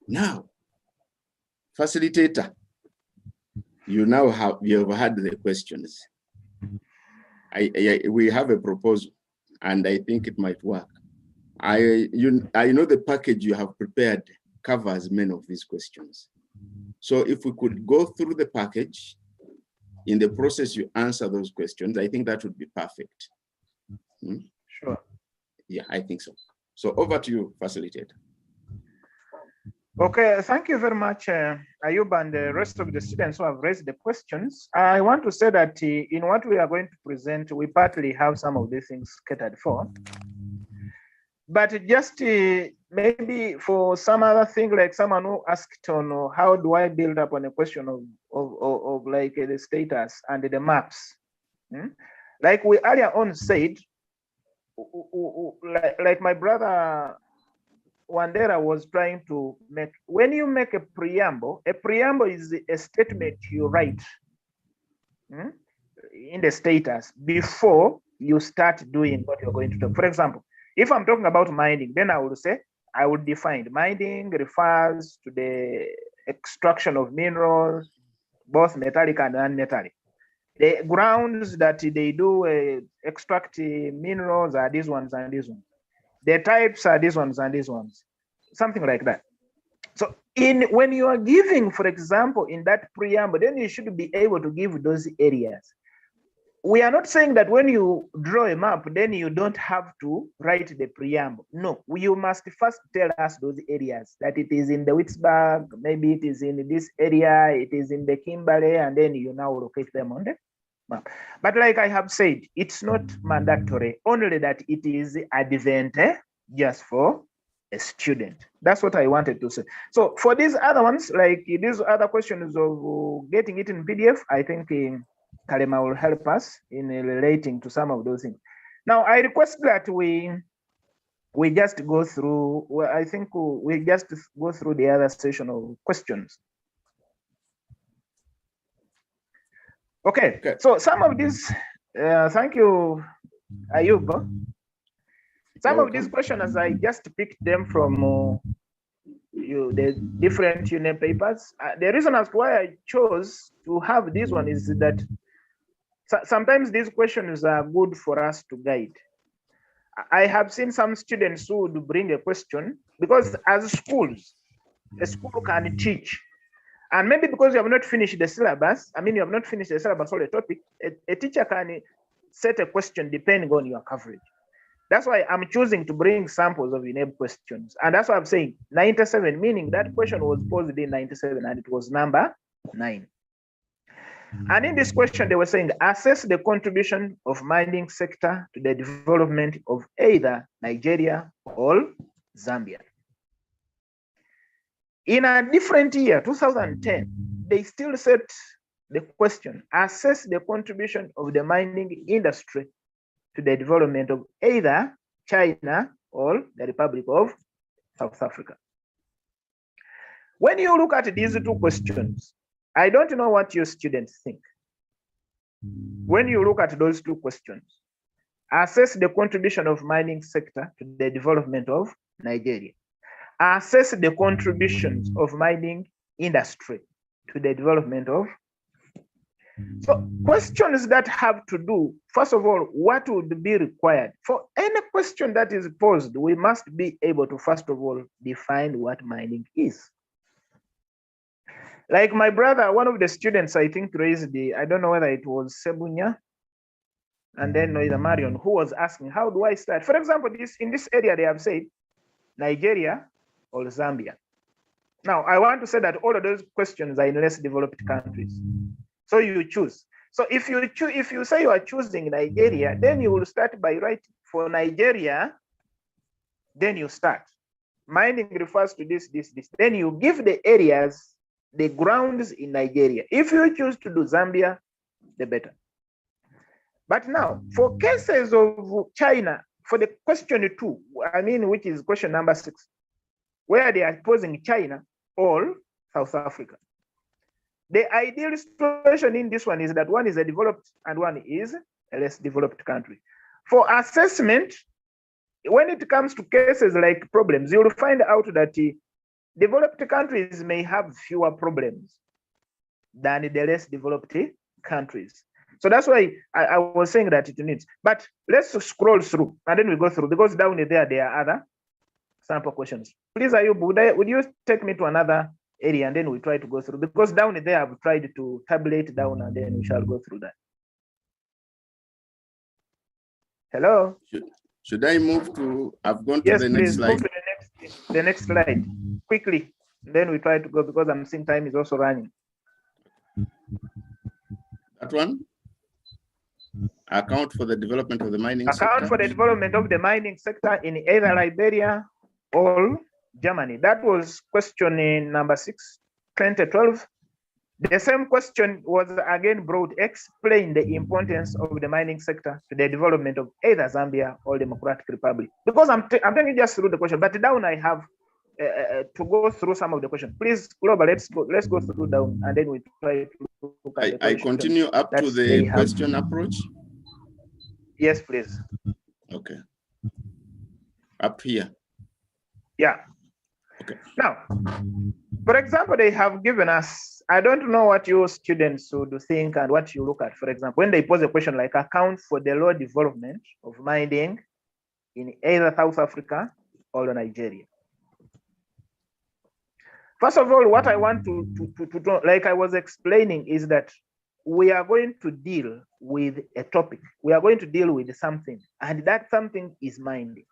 Now, facilitator, you have had the questions. We have a proposal, and I think it might work. I know the package you have prepared covers many of these questions. So if we could go through the package, in the process you answer those questions, I think that would be perfect. Sure. Yeah, I think so. So over to you, facilitator. Okay, thank you very much, Ayub, and the rest of the students who have raised the questions. I want to say that in what we are going to present, we partly have some of these things catered for. But just maybe for some other thing, like someone who asked on how do I build up on a question of like the status and the maps. Like we earlier on said, like my brother Wandera was trying to make, when you make a preamble is a statement you write in the status before you start doing what you're going to do. For example, if I'm talking about mining, then I will say, I would define mining refers to the extraction of minerals, both metallic and non-metallic. The grounds that they do extract minerals are these ones and these ones. The types are these ones and these ones, something like that. So when you are giving, for example, in that preamble, then you should be able to give those areas. We are not saying that when you draw a map, then you don't have to write the preamble. No, you must first tell us those areas, that it is in the Witsburg, maybe it is in this area, it is in the Kimberley, and then you now locate them on the map. But like I have said, it's not mandatory, only that it is advantageous for a student. That's what I wanted to say. So for these other ones, like these other questions of getting it in PDF, I think Kalema will help us in relating to some of those things. Now, I request that we just go through, well, I think we just go through the other session of questions. Okay. So some of these, thank you, Ayub. Some of these questions, I just picked them from the different unit papers. The reason as to why I chose to have this one is that sometimes these questions are good for us to guide. I have seen some students who would bring a question because as schools, a school can teach. And maybe because you have not finished the syllabus, you have not finished the syllabus or the topic, a teacher can set a question depending on your coverage. That's why I'm choosing to bring samples of enable questions. And that's why I'm saying 97, meaning that question was posed in 97 and it was number 9. And in this question, they were saying, assess the contribution of mining sector to the development of either Nigeria or Zambia. In a different year, 2010, they still set the question, assess the contribution of the mining industry to the development of either China or the Republic of South Africa. When you look at these two questions, I don't know what your students think. When you look at those two questions, assess the contribution of mining sector to the development of Nigeria. Assess the contributions of mining industry to the development of. So questions that have to do, first of all, what would be required? For any question that is posed, we must be able to, first of all, define what mining is. Like my brother, one of the students, I think, raised the, I don't know whether it was Sebunya, and then either Marion, who was asking, how do I start? For example, in this area, they have said Nigeria or Zambia. Now, I want to say that all of those questions are in less developed countries. So you choose. So if you say you are choosing Nigeria, then you will start by writing for Nigeria, then you start. Mining refers to this. Then you give the areas, the grounds in Nigeria. If you choose to do Zambia, the better. But now, for cases of China, for the question 2, which is question number 6, where they are posing China or South Africa. The ideal situation in this one is that one is a developed and one is a less developed country. For assessment, when it comes to cases like problems, you'll find out that developed countries may have fewer problems than the less developed countries. So that's why I was saying that it needs. But let's scroll through and then we go through, because down there are other sample questions. Please, Ayub, would you take me to another area and then we try to go through, because down there I've tried to tabulate down and then we shall go through that. Hello? Should I move to, I've gone to yes, the please, next slide. move to the next slide quickly. Then we try to go, because I'm seeing time is also running. That one? Account for the development of the mining sector. Account for the development of the mining sector in either Liberia or Germany. That was question in number 6, 2012. The same question was again brought, explain the importance of the mining sector to the development of either Zambia or Democratic Republic. Because I'm taking you just through the question, but down I have to go through some of the questions. Please, Global, let's go through down and then we try to look at the I continue up to the question approach. Yes, please. Okay. Up here. Yeah. Okay. Now, for example, they have given us, I don't know what your students would think and what you look at, for example, when they pose a question like account for the low development of mining in either South Africa or Nigeria. First of all, what I want to like I was explaining, is that we are going to deal with a topic. We are going to deal with something, and that something is mining.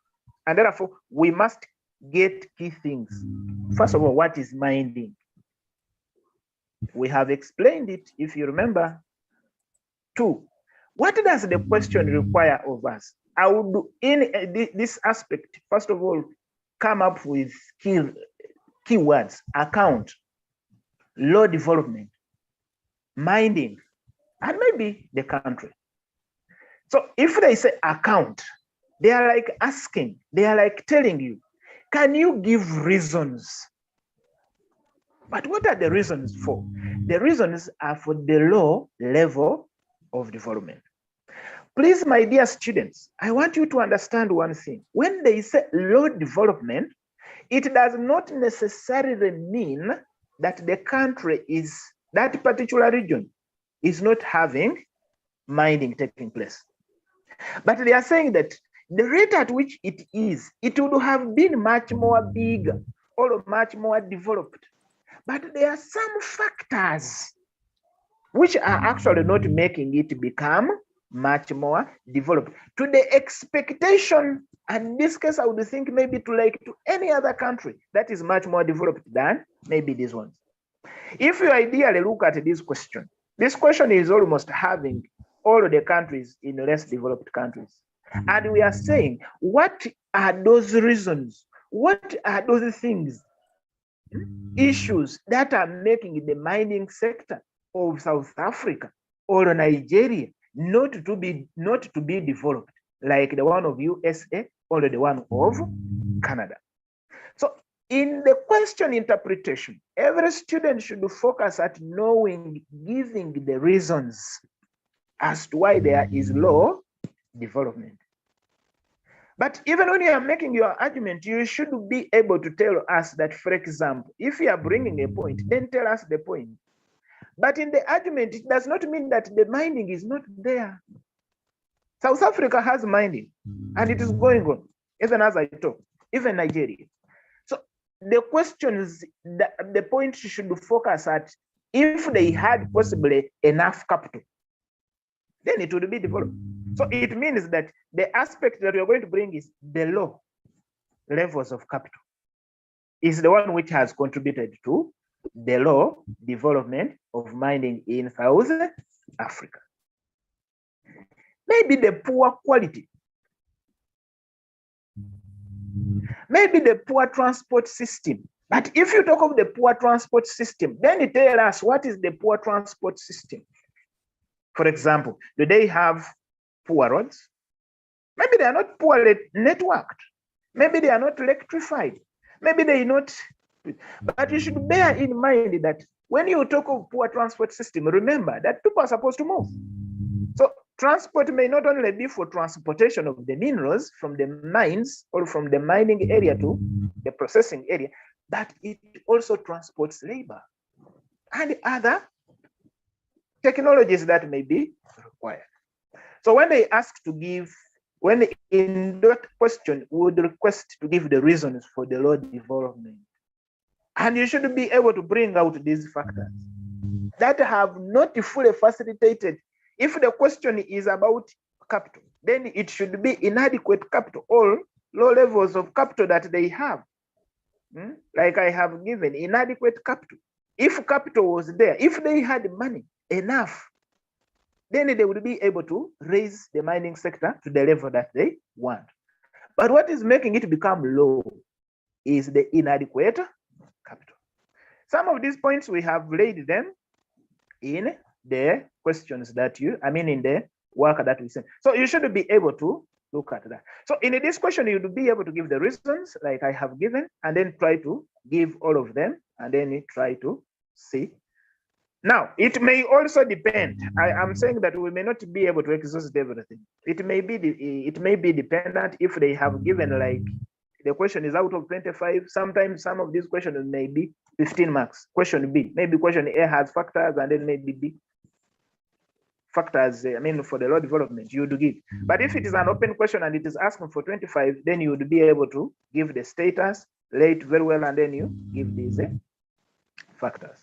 And therefore, we must get key things. First of all, what is mining? We have explained it, if you remember. 2, what does the question require of us? I would, in this aspect, first of all, come up with keywords: account, low development, mining, and maybe the country. So if they say account, they are like asking, they are like telling you, can you give reasons? But what are the reasons for? The reasons are for the low level of development. Please, my dear students, I want you to understand one thing. When they say low development, it does not necessarily mean that the country is, that particular region is not having mining taking place. But they are saying that the rate at which it is, it would have been much more bigger or much more developed. But there are some factors which are actually not making it become much more developed to the expectation. And in this case, I would think maybe to any other country that is much more developed than maybe these ones. If you ideally look at this question is almost having all of the countries in less developed countries. And we are saying, what are those reasons? What are those things, issues that are making the mining sector of South Africa or Nigeria not to be developed like the one of USA or the one of Canada? So in the question interpretation, every student should focus at knowing, giving the reasons as to why there is low development. But even when you are making your argument, you should be able to tell us that, for example, if you are bringing a point, then tell us the point. But in the argument, it does not mean that the mining is not there. South Africa has mining, and it is going on, even as I talk, even Nigeria. So the questions, the point should focus at, if they had possibly enough capital, then it would be developed. So it means that the aspect that we are going to bring is the low levels of capital is the one which has contributed to the low development of mining in South Africa. Maybe the poor quality, maybe the poor transport system. But if you talk of the poor transport system, then you tell us, what is the poor transport system? For example, do they have poor roads? Maybe they are not poorly networked. Maybe they are not electrified. Maybe they are not. But you should bear in mind that when you talk of poor transport system, remember that people are supposed to move. So transport may not only be for transportation of the minerals from the mines or from the mining area to the processing area, but it also transports labor and other technologies that may be required. So when they ask to give, when in that question would request to give the reasons for the low development, and you should be able to bring out these factors that have not fully facilitated. If the question is about capital, then it should be inadequate capital or low levels of capital that they have. Like I have given, inadequate capital. If capital was there, if they had money enough, then they would be able to raise the mining sector to the level that they want. But what is making it become low is the inadequate capital. Some of these points we have laid them in the questions that in the work that we sent. So you should be able to look at that. So in this question, you'll be able to give the reasons like I have given, and then try to give all of them, and then try to see. Now, it may also depend. I am saying that we may not be able to exhaust everything. It may be dependent if they have given, like, the question is out of 25. Sometimes some of these questions may be 15 marks. Question B, maybe question A has factors, and then maybe B factors, for the low development, you would give. But if it is an open question and it is asking for 25, then you would be able to give the status, rate very well, and then you give these factors.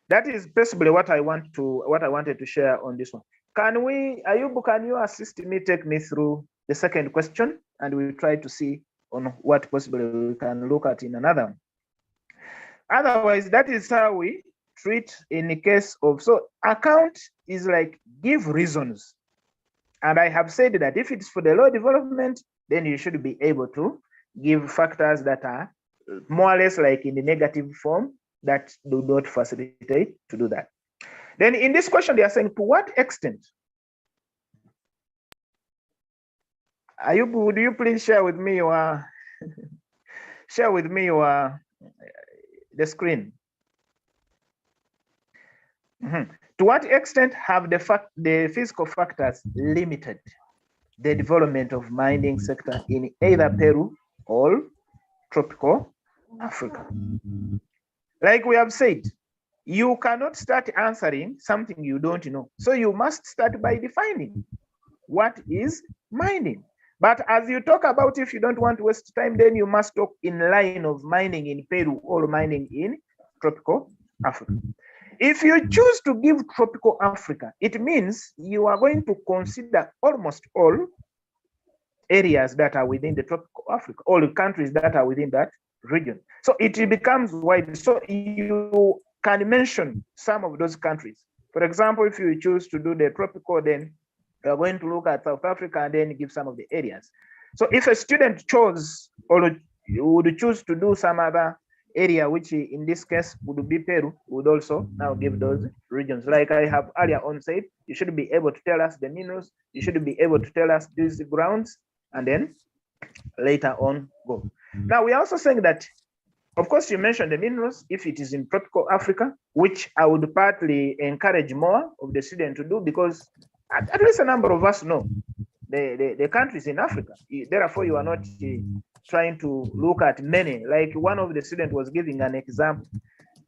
That is possibly what I wanted to share on this one. Ayubu, can you assist me, take me through the second question, and we'll try to see on what possibly we can look at in another one. Otherwise, that is how we treat in the case of, so account is like give reasons. And I have said that if it's for the low development, then you should be able to give factors that are more or less like in the negative form that do not facilitate to do that. Then in this question, they are saying, to what extent? Ayubu, would you please share with me your the screen? To what extent have the physical factors limited the development of mining sector in either Peru or tropical Africa? Like we have said, you cannot start answering something you don't know. So you must start by defining what is mining. But as you talk about, if you don't want to waste time, then you must talk in line of mining in Peru or mining in tropical Africa. If you choose to give tropical Africa, it means you are going to consider almost all areas that are within the tropical Africa, all the countries that are within that region. So it becomes wide. So you can mention some of those countries. For example, if you choose to do the tropical, then you're going to look at South Africa and then give some of the areas. So if a student chose or would choose to do some other area, which in this case would be Peru, would also now give those regions. Like I have earlier on said, you should be able to tell us the minerals, you should be able to tell us these grounds, and then later on go. Now we are also saying that, of course, you mentioned the minerals, if it is in tropical Africa, which I would partly encourage more of the student to do, because at least a number of us know the countries in Africa. Therefore, you are not trying to look at many. Like one of the students was giving an example.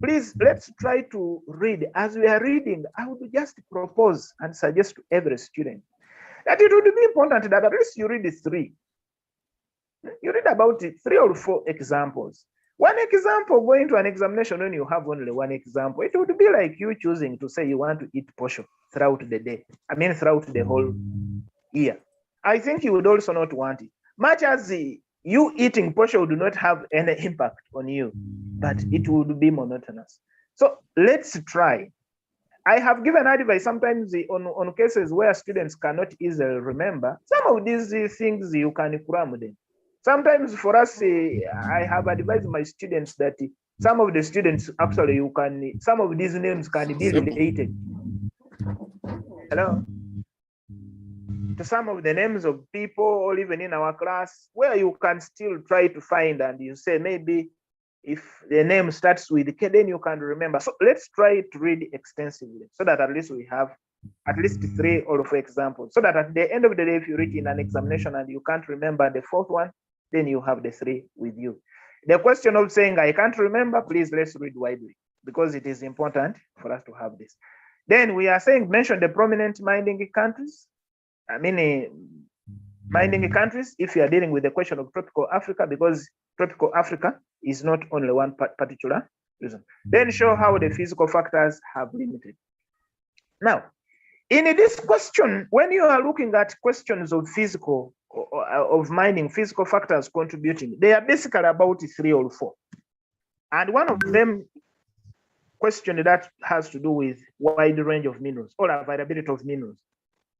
Please, let's try to read. As we are reading, I would just propose and suggest to every student that it would be important that at least you read 3. You read about 3 or 4 examples. One example going to an examination when you have only one example, it would be like you choosing to say you want to eat posho throughout the day. I mean, throughout the whole year. I think you would also not want it. Much as you eating posho would not have any impact on you, but it would be monotonous. So let's try. I have given advice sometimes on cases where students cannot easily remember. Some of these things you can cram them. Sometimes for us, I have advised my students that some of the students actually some of these names can be related. Hello? To some of the names of people, or even in our class, where you can still try to find, and you say maybe if the name starts with K, then you can remember. So let's try to read extensively so that at least we have at least 3 or 4 examples. So that at the end of the day, if you read in an examination and you can't remember the 4th one, then you have the 3 with you. The question of saying, I can't remember, please let's read widely, because it is important for us to have this. Then we are saying, mention the prominent mining countries. I mean, mining countries, if you are dealing with the question of tropical Africa, because tropical Africa is not only one particular reason. Then show how the physical factors have limited. Now, in this question, when you are looking at questions of physical, of mining, physical factors contributing, they are basically about 3 or 4. And one of them, question that has to do with wide range of minerals or availability of minerals,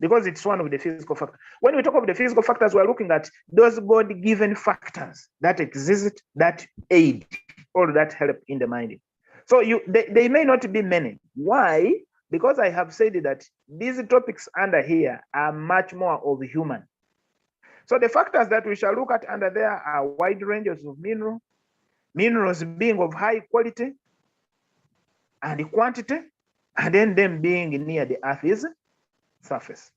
because it's one of the physical factors. When we talk of the physical factors, we're looking at those God-given factors that exist, that aid, or that help in the mining. So they may not be many. Why? Because I have said that these topics under here are much more of human. So the factors that we shall look at under there are wide ranges of minerals being of high quality and quantity, and then them being near the Earth's surface.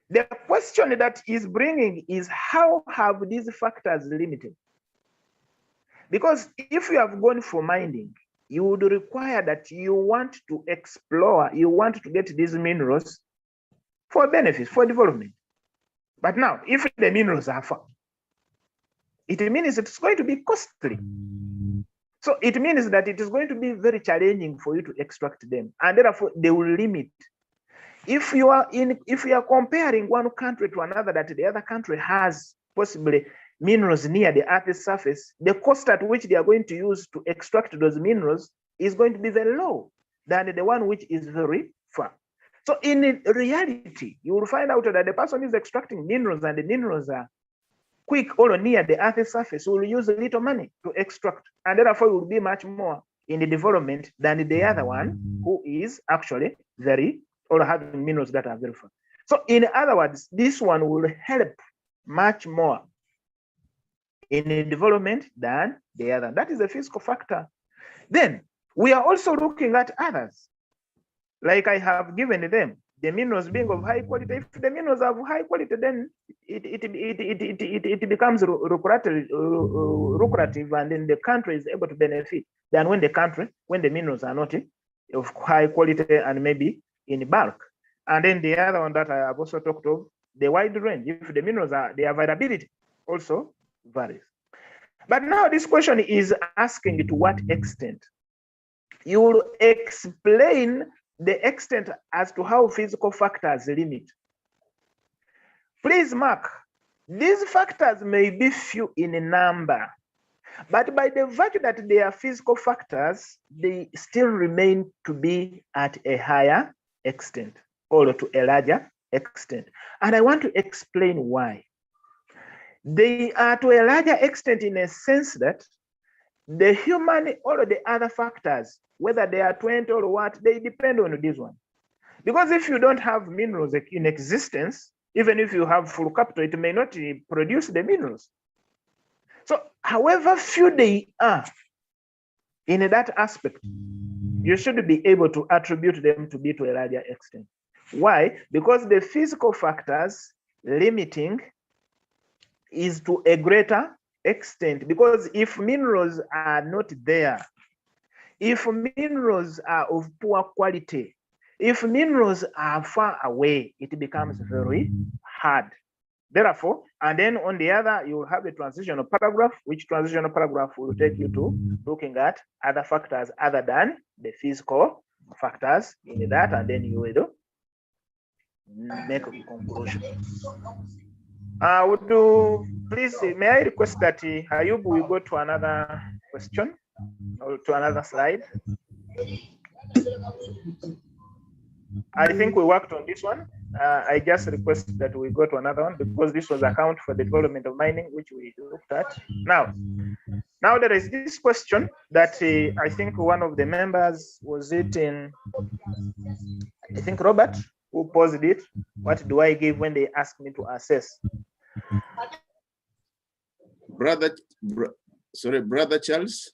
The question that is bringing is, how have these factors limited? Because if you have gone for mining, you would require that you want to explore, you want to get these minerals for benefits, for development. But now, if the minerals are found, it means it's going to be costly. So it means that it is going to be very challenging for you to extract them, and therefore they will limit. If you are comparing one country to another, that the other country has possibly minerals near the Earth's surface, the cost at which they are going to use to extract those minerals is going to be very low than the one which is very far. So in reality, you will find out that the person is extracting minerals and the minerals are quick or near the Earth's surface will use little money to extract, and therefore will be much more in the development than the other one who is actually very, or having minerals that are very far. So in other words, this one will help much more in the development than the other. That is a physical factor. Then we are also looking at others. Like I have given them, the minerals being of high quality. If the minerals are of high quality, then it becomes lucrative, and then the country is able to benefit than when the minerals are not of high quality and maybe in bulk. And then the other one that I have also talked of the wide range. If the minerals are, the availability also varies. But now this question is asking to what extent. You will explain the extent as to how physical factors limit. Please mark, these factors may be few in number, but by the virtue that they are physical factors, they still remain to be at a higher extent or to a larger extent. And I want to explain why. They are to a larger extent in a sense that the human or the other factors, whether they are 20 or what, they depend on this one. Because if you don't have minerals in existence, even if you have full capital, it may not produce the minerals. So however few they are in that aspect, you should be able to attribute them to be to a larger extent. Why? Because the physical factors limiting is to a greater extent. Because if minerals are not there, if minerals are of poor quality, if minerals are far away, it becomes very hard. Therefore, and then on the other, you will have a transitional paragraph, which transitional paragraph will take you to looking at other factors other than the physical factors in that, and then you will make a conclusion. Would you please, may I request that Ayub, we go to another question or to another slide? I think we worked on this one. I just request that we go to another one because this was account for the development of mining, which we looked at. Now there is this question that I think one of the members was it in, I think Robert, who posed it. What do I give when they ask me to assess? Brother Charles,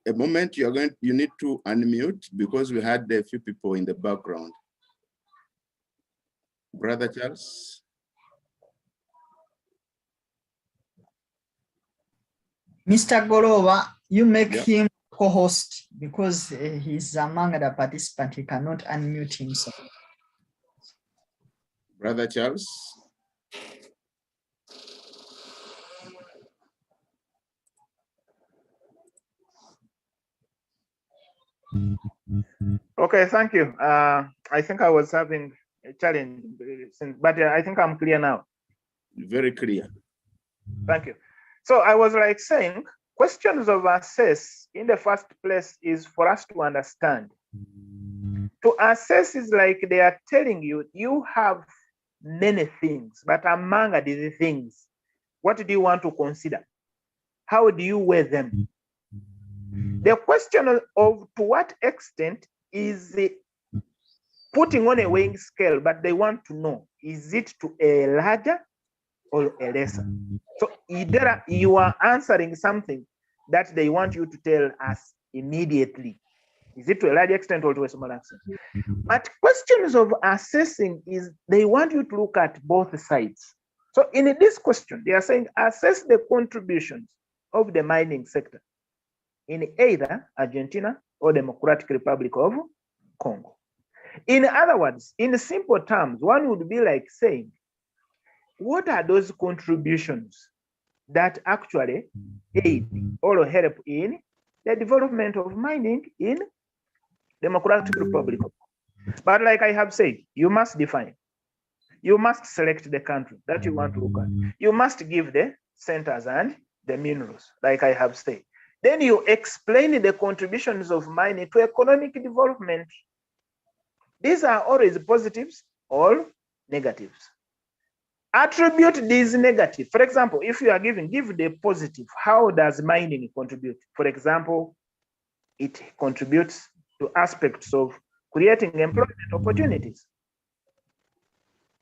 a moment, you need to unmute because we had a few people in the background. Brother Charles. Mr. Golooba, you make him co-host because he's among the participants. He cannot unmute himself. Brother Charles. Okay, thank you. I think I was having a challenge, but I think I'm clear now. Very clear. Thank you. So I was like saying, questions of assess in the first place is for us to understand. To assess is like they are telling you, you have many things, but among these things, what do you want to consider? How do you weigh them? The question of to what extent is it putting on a weighing scale, but they want to know, is it to a larger or a lesser? So either you are answering something that they want you to tell us immediately. Is it to a large extent or to a small extent? But questions of assessing is they want you to look at both sides. So in this question, they are saying assess the contributions of the mining sector in either Argentina or Democratic Republic of Congo. In other words, in simple terms, one would be like saying, what are those contributions that actually aid or help in the development of mining in Democratic Republic of Congo? But like I have said, you must define. You must select the country that you want to look at. You must give the centers and the minerals, like I have said. Then you explain the contributions of mining to economic development. These are always positives or negatives. Attribute these negative. For example, if you are giving, give the positive. How does mining contribute? For example, it contributes to aspects of creating employment opportunities.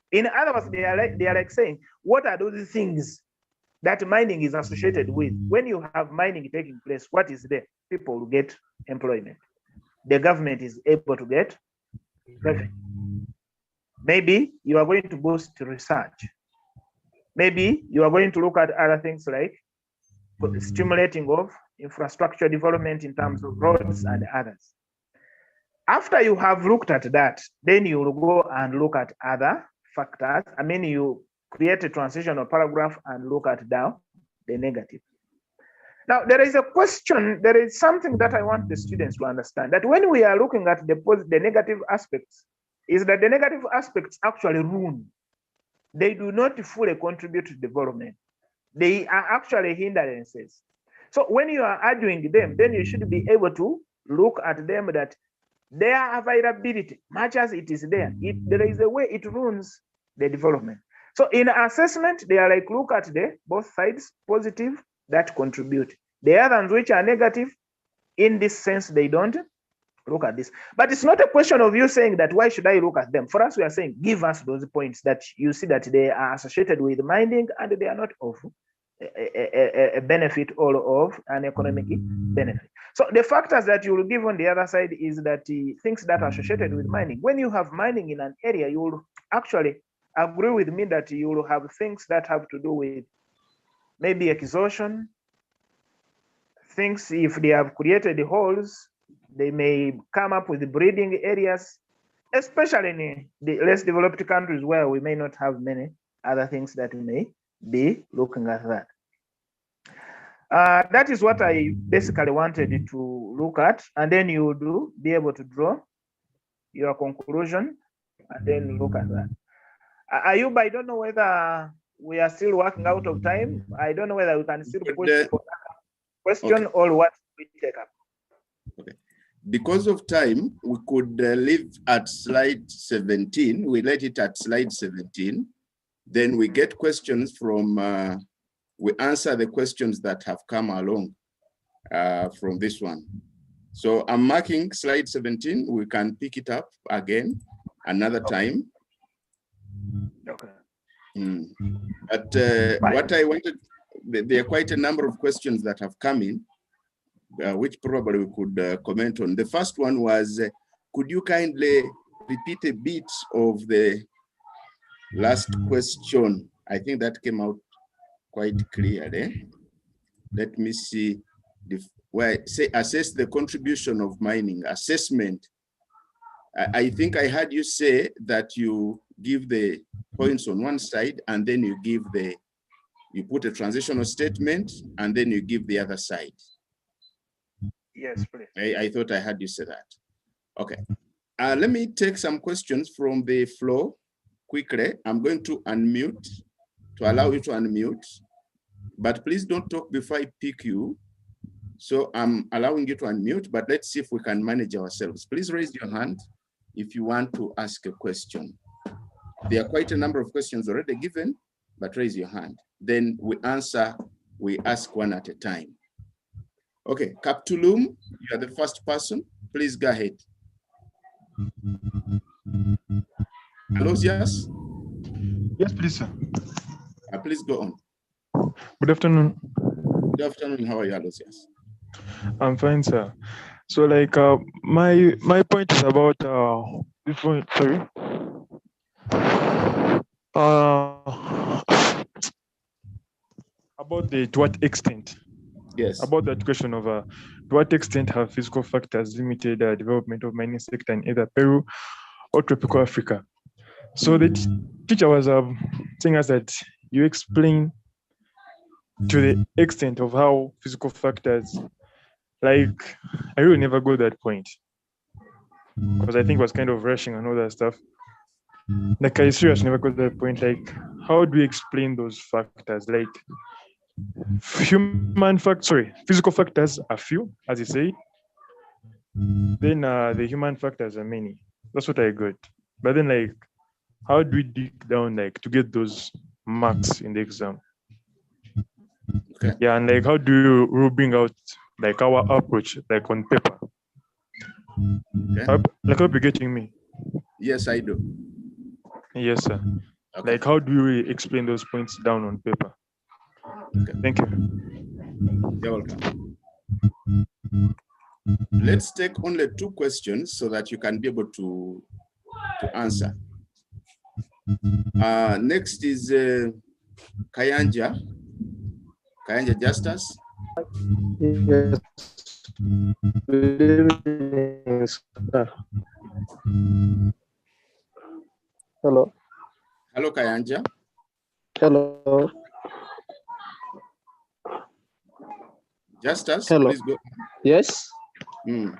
In other words, they are like saying, what are those things that mining is associated with? When you have mining taking place, what is there? People will get employment. The government is able to get revenue. Maybe you are going to boost research. Maybe you are going to look at other things like stimulating of infrastructure development in terms of roads and others. After you have looked at that, then you will go and look at other factors. I mean, you create a transitional paragraph and look at the negative. Now, there is a question, there is something that I want the students to understand, that when we are looking at the negative aspects, is that the negative aspects actually ruin. They do not fully contribute to development. They are actually hindrances. So when you are arguing them, then you should be able to look at them that their availability, much as it is there, there is a way it ruins the development. So in assessment, they are like, look at the both sides, positive, that contribute. The others which are negative, in this sense, they don't look at this. But it's not a question of you saying that, why should I look at them? For us, we are saying, give us those points that you see that they are associated with mining and they are not of a benefit or of an economic benefit. So the factors that you will give on the other side is that things that are associated with mining. When you have mining in an area, you will actually agree with me that you will have things that have to do with maybe exhaustion, things if they have created holes, they may come up with breeding areas, especially in the less developed countries where we may not have many other things that we may be looking at that. That is what I basically wanted to look at, and then you will be able to draw your conclusion and then look at that. Ayub, I don't know whether we are still working out of time. I don't know whether we can still push for question or what we take up. Okay. Because of time, we could leave at slide 17. We let it at slide 17. Then we get questions from, we answer the questions that have come along from this one. So I'm marking slide 17. We can pick it up again another time. Okay. But what I wanted, there are quite a number of questions that have come in, which probably we could comment on. The first one was, could you kindly repeat a bit of the last question? I think that came out quite clearly. Let me see. Where say assess the contribution of mining. Assessment. I think I heard you say that you give the points on one side and then you give you put a transitional statement and then you give the other side. Yes, please. I thought I heard you say that. Okay. Let me take some questions from the floor quickly. I'm going to unmute, to allow you to unmute, but please don't talk before I pick you. So I'm allowing you to unmute, but let's see if we can manage ourselves. Please raise your hand if you want to ask a question. There are quite a number of questions already given, but raise your hand. Then we answer, we ask one at a time. Okay, Kaptulum, you are the first person. Please go ahead. Aloysius? Yes, please, sir. Please go on. Good afternoon. Good afternoon. How are you, Aloysius? I'm fine, sir. So, like, my point is about this point. Sorry. About to what extent? Yes. About that question of to what extent have physical factors limited the development of mining sector in either Peru or tropical Africa? So the teacher was saying us that you explain to the extent of how physical factors, like, I really never go that point because I think it was kind of rushing and all that stuff. Like, I seriously never got that point. Like, how do we explain those factors? Like, physical factors are few, as you say. Then the human factors are many. That's what I got. But then, like, how do we dig down, like, to get those marks in the exam? Okay. Yeah, and like, how do you bring out like our approach, like on paper? Okay. Like, hope you're getting me. Yes, I do. Yes, sir. Okay. Like, how do we explain those points down on paper? Okay. Thank you. You're welcome. Let's take only 2 questions so that you can be able to answer. Next is Kayanja. Kayanja Justus. Yes. Good evening, sir. Hello. Hello, Kayanja. Hello. Justus, Hello. please go. Yes. Mm.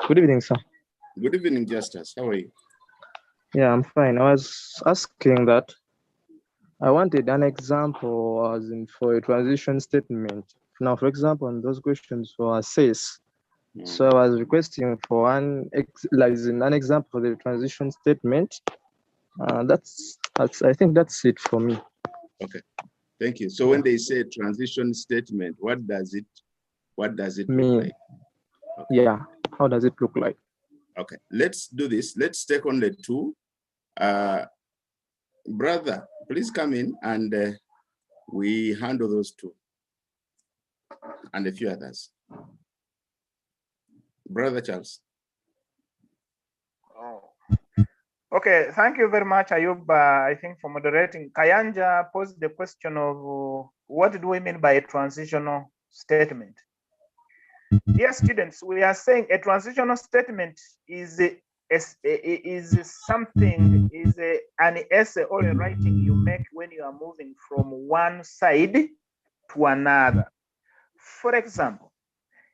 Good evening, sir. Good evening, Justus. How are you? Yeah, I'm fine. I was asking that I wanted an example as in for a transition statement. Now, for example, on those questions for assess. So I was requesting for an example for the transition statement. That's I think that's it for me. Okay, thank you. So when they say transition statement, what does it look like? Okay. Yeah, how does it look like? Okay, let's do this. Let's take on the two. Brother, please come in and we handle those two and a few others. Brother Charles. Okay, thank you very much, Ayub, I think, for moderating. Kayanja posed the question of what do we mean by a transitional statement? Dear students, we are saying a transitional statement is an essay or a writing you make when you are moving from one side to another. For example,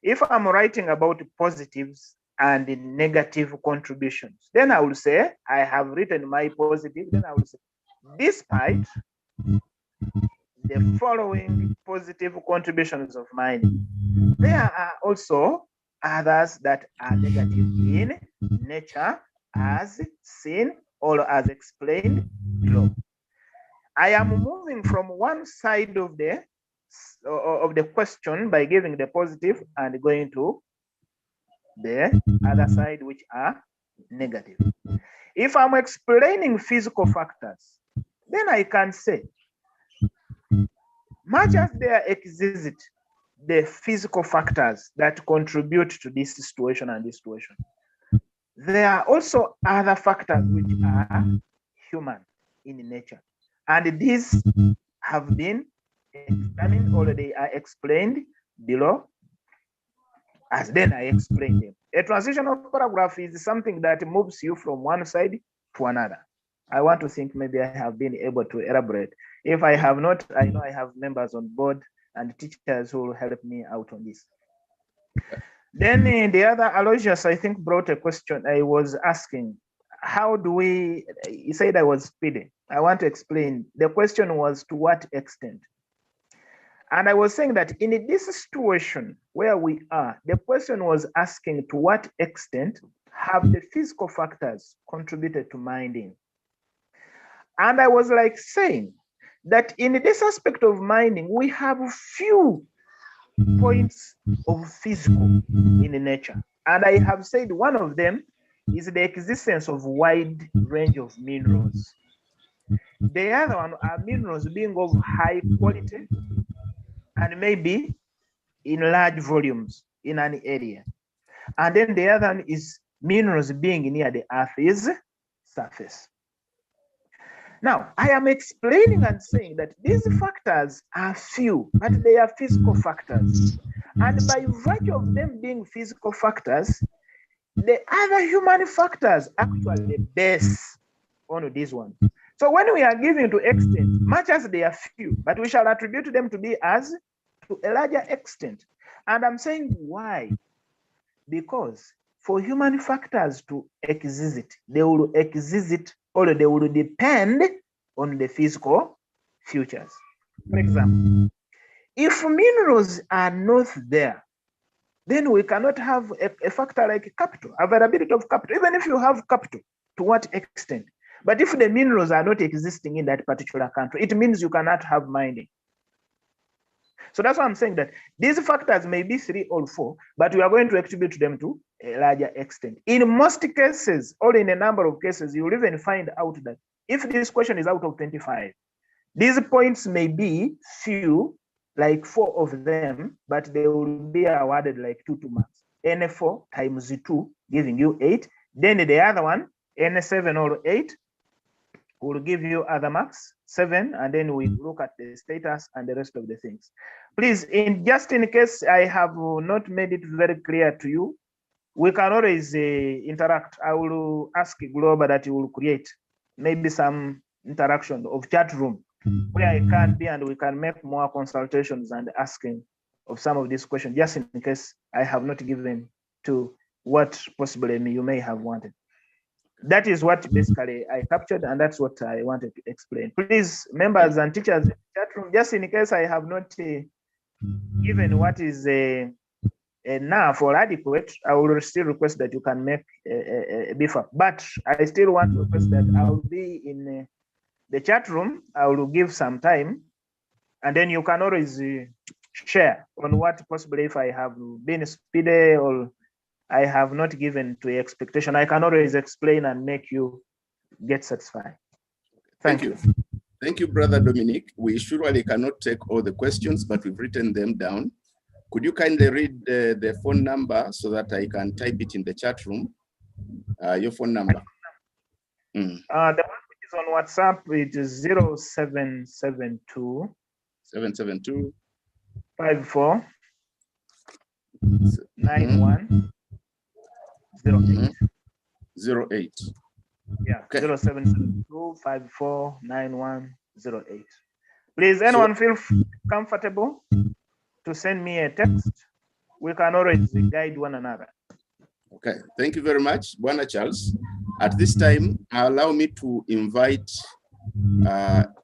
if I'm writing about positives and negative contributions, then I will say, I have written my positive, then I will say, despite the following positive contributions of mine, there are also others that are negative in nature, as seen or as explained below. I am moving from one side of the question by giving the positive and going to the other side, which are negative. If I'm explaining physical factors, then I can say, much as there exist the physical factors that contribute to this situation and this situation, there are also other factors which are human in nature. And these have been examined or they are explained below, as then I explained them. A transitional paragraph is something that moves you from one side to another. I want to think maybe I have been able to elaborate. If I have not, I know I have members on board and teachers who will help me out on this. Then the other Aloysius, I think, brought a question. I was asking, how do we, he said I was speeding. I want to explain. The question was to what extent? And I was saying that in this situation where we are, the question was asking to what extent have the physical factors contributed to minding? And I was like saying that in this aspect of minding, we have few points of physical in nature. And I have said one of them is the existence of wide range of minerals. The other one are minerals being of high quality and maybe in large volumes in an area. And then the other one is minerals being near the Earth's surface. Now, I am explaining and saying that these factors are few, but they are physical factors. And by virtue of them being physical factors, the other human factors actually base on these ones. So when we are giving to extent, much as they are few, but we shall attribute them to be as to a larger extent. And I'm saying why? Because for human factors to exist, they will exist or they will depend on the physical features. For example, if minerals are not there, then we cannot have a factor like capital, availability of capital, even if you have capital, to what extent? But if the minerals are not existing in that particular country, it means you cannot have mining. So that's why I'm saying that these factors may be 3 or 4, but we are going to attribute them to a larger extent. In most cases, or in a number of cases, you will even find out that if this question is out of 25, these points may be few, like 4 of them, but they will be awarded like 2 marks. N4 times 2, giving you 8. Then the other one, N7 or 8, will give you other marks, 7, and then we look at the status and the rest of the things. Please, just in case I have not made it very clear to you, we can always interact. I will ask Global that you will create maybe some interaction of chat room where I can be and we can make more consultations and asking of some of these questions, just in case I have not given to what possibly you may have wanted. That is what basically I captured, and that's what I wanted to explain. Please, members and teachers in the chat room, just in case I have not given what is enough or adequate, I will still request that you can make a beef up. But I still want to request that I will be in the chat room. I will give some time, and then you can always share on what possibly if I have been speedy or I have not given to your expectation. I can always explain and make you get satisfied. Thank you. Thank you, Brother Dominic. We surely cannot take all the questions, but we've written them down. Could you kindly read the phone number so that I can type it in the chat room? Your phone number. The one which is on WhatsApp, it is 0772 772 54 91 08. Yeah, okay. 0772 54 91 08. Please, anyone feel comfortable to send me a text? We can always guide one another. Okay, thank you very much, Bwana Charles. At this time, allow me to invite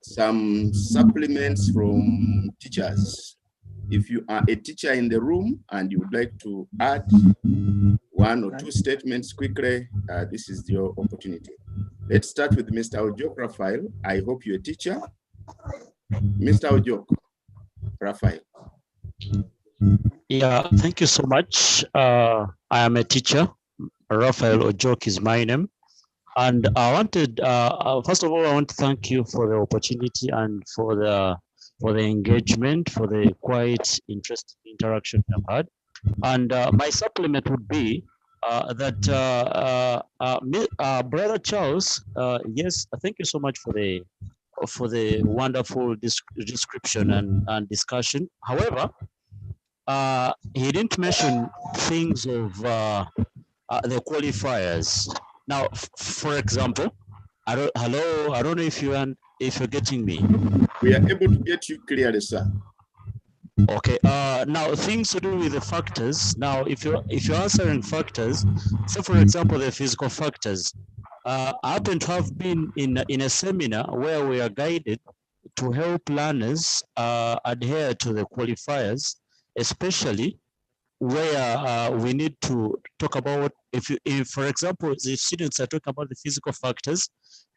some supplements from teachers. If you are a teacher in the room and you would like to add one or two statements quickly, this is your opportunity. Let's start with Mr. Ojok Raphael. I hope you're a teacher. Mr. Ojok Raphael. Yeah, thank you so much. I am a teacher. Raphael Ojok is my name. And I wanted, first of all, I want to thank you for the opportunity and for the engagement, for the quite interesting interaction I've had. And my supplement would be that Brother Charles, yes, thank you so much for the wonderful description and discussion. However, he didn't mention things of the qualifiers. Now, for example, I don't know if you're getting me. We are able to get you clearly, sir. Okay. Now, things to do with the factors. Now, if you're answering factors, so for example, the physical factors. I happen to have been in a seminar where we are guided to help learners adhere to the qualifiers, especially where we need to talk about if for example, the students are talking about the physical factors,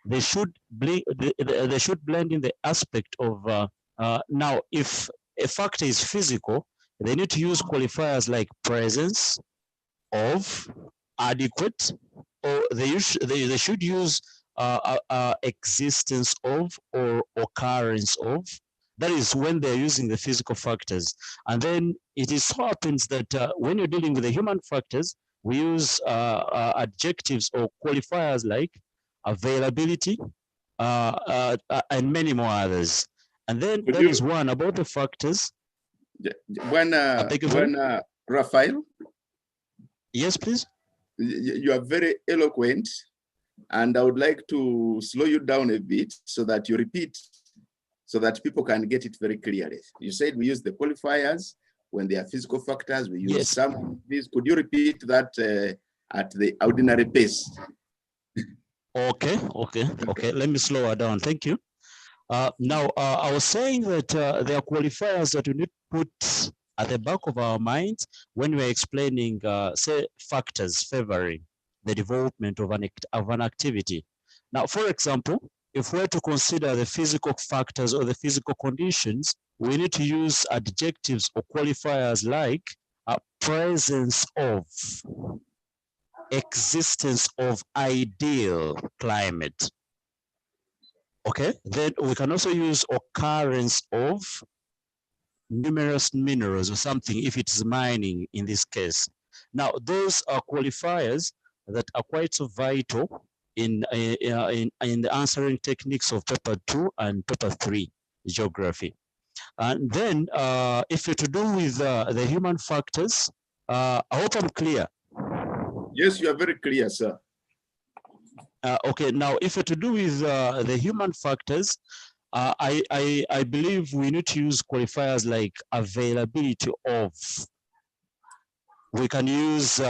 they should blend in the aspect of now if a factor is physical, they need to use qualifiers like presence of, adequate, or they should use existence of or occurrence of. That is when they're using the physical factors. And then it is so happens that when you're dealing with the human factors, we use adjectives or qualifiers like availability and many more others. And then there is one about the factors. When Raphael? Yes, please. You are very eloquent, and I would like to slow you down a bit so that you repeat so that people can get it very clearly. You said we use the qualifiers when they are physical factors. We use some of these. Could you repeat that at the ordinary pace? Okay. Let me slow her down. Thank you. Now, I was saying that there are qualifiers that we need to put at the back of our minds when we're explaining, say, factors favoring the development of an activity. Now, for example, if we're to consider the physical factors or the physical conditions, we need to use adjectives or qualifiers like presence of, existence of ideal climate. Okay, then we can also use occurrence of numerous minerals or something if it's mining in this case. Now, those are qualifiers that are quite so vital in the answering techniques of paper 2 and paper 3 geography. And then if you're to do with the human factors, I hope I'm clear. Yes, you are very clear, sir. Okay, now if we're to do with the human factors, I believe we need to use qualifiers like availability of. We can use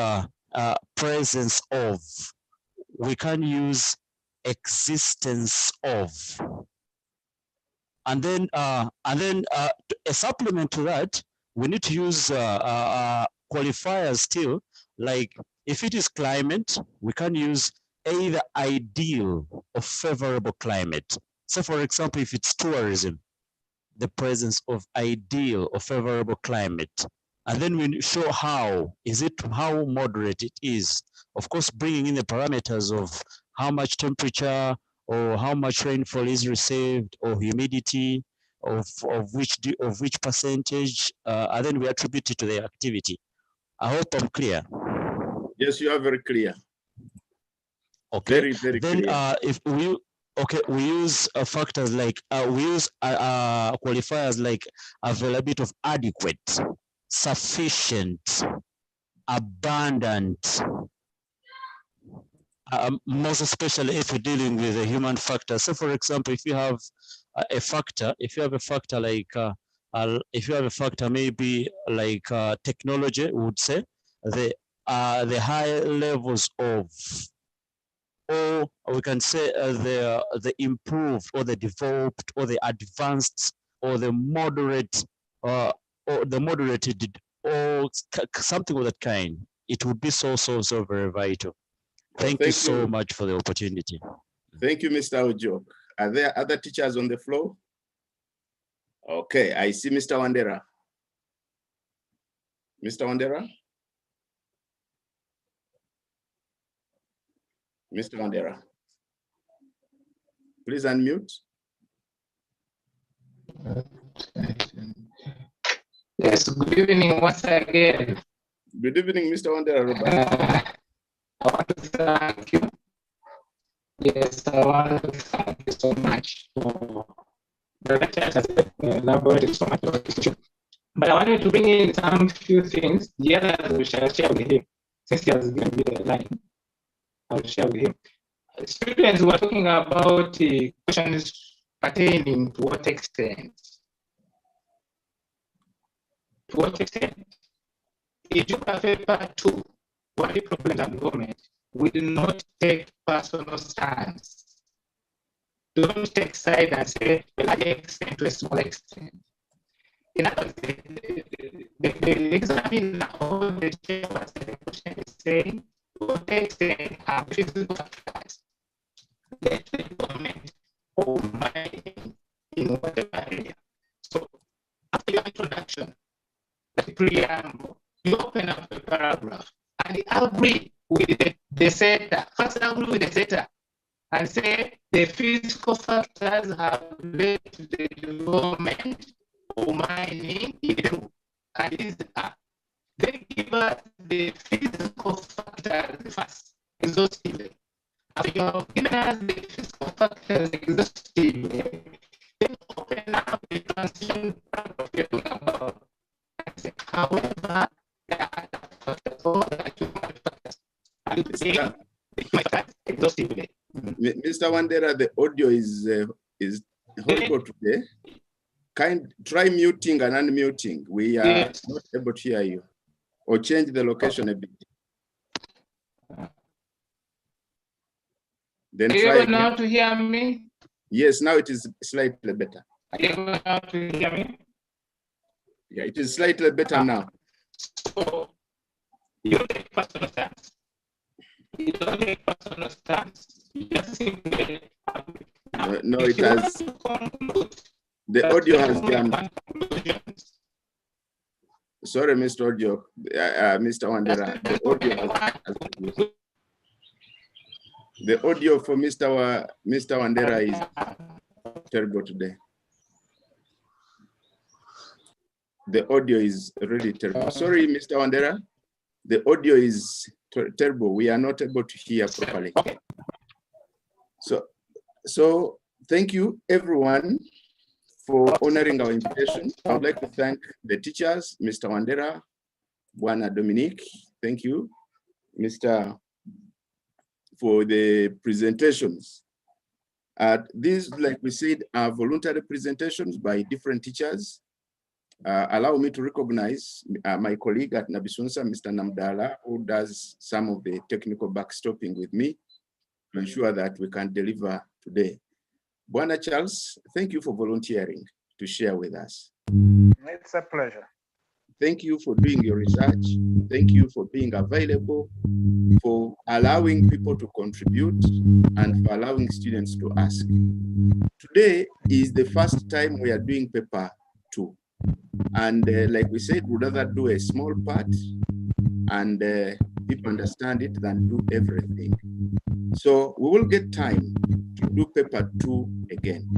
presence of. We can use existence of. And then a supplement to that, we need to use qualifiers still, like if it is climate, we can use either ideal or favorable climate. So for example, if it's tourism, the presence of ideal or favorable climate. And then we show how moderate it is. Of course, bringing in the parameters of how much temperature or how much rainfall is received or humidity of which percentage, and then we attribute it to the activity. I hope I'm clear. Yes, you are very clear. Okay. Very, very then, clear. If we we use factors like we use qualifiers like availability of adequate, sufficient, abundant. Most especially if we're dealing with a human factor. So, for example, if you have a factor, like if you have a factor maybe like technology, we would say the high levels of, or we can say the improved or the developed or the advanced or the moderate or the moderated or something of that kind. It would be so very vital. Thank you so much for the opportunity. Thank you, Mr. Ojo. Are there other teachers on the floor? Okay, I see Mr. Wandera. Mr. Wandera? Mr. Wandera, please unmute. Yes, good evening once again. Good evening, Mr. Wandera Robert. I want to thank you. Yes, I want to thank you so much for the lecture. Elaborated so much about this issue. But I wanted to bring in some few things. The others we shall share with him, since he has given me the line. I'll share with him. Students were talking about the questions pertaining to what extent. To what extent? In geography part 2, what the problems and government will not take personal stance. Don't take side and say a large extent to a small extent. In other words, the examiner or the question is saying to what extent are physical factors that the government or mining in whatever area. So after your introduction, the preamble, you open up a paragraph and agree with the sector. First agree with the sector and say the physical factors have led to the development of mining in Peru. And these are. Then give us the physical factors first, exhaustively. After you have given us the physical factors exhaustively, then open up the transition paragraph you're talking about. However, there are factors, all the human factors. And say exhaustively. Mr. Wandera, the audio is horrible today. Try muting and unmuting. We are not able to hear you. Or change the location a bit. Then are you try able now to hear me? Yes, now it is slightly better. Are you able now to hear me? Yeah, it is slightly better now. So you take personal stance. You don't take personal stance. You just simply no, it has. The audio has jammed. Sorry, Mr. Audio, Mr. Wandera. The audio for Mr. Wandera is terrible today. The audio is really terrible. Sorry, Mr. Wandera. The audio is terrible. We are not able to hear properly. So thank you, everyone, for honoring our invitation. I would like to thank the teachers, Mr. Wandera, Buana Dominique, thank you. Mr. for the presentations. These, like we said, are voluntary presentations by different teachers. Allow me to recognize my colleague at Nabisunsa, Mr. Namdala, who does some of the technical backstopping with me to ensure that we can deliver today. Bwana Charles, thank you for volunteering to share with us. It's a pleasure. Thank you for doing your research. Thank you for being available, for allowing people to contribute, and for allowing students to ask. Today is the first time we are doing paper 2. And like we said, we'd rather do a small part and people understand it than do everything. So we will get time to do paper 2 again.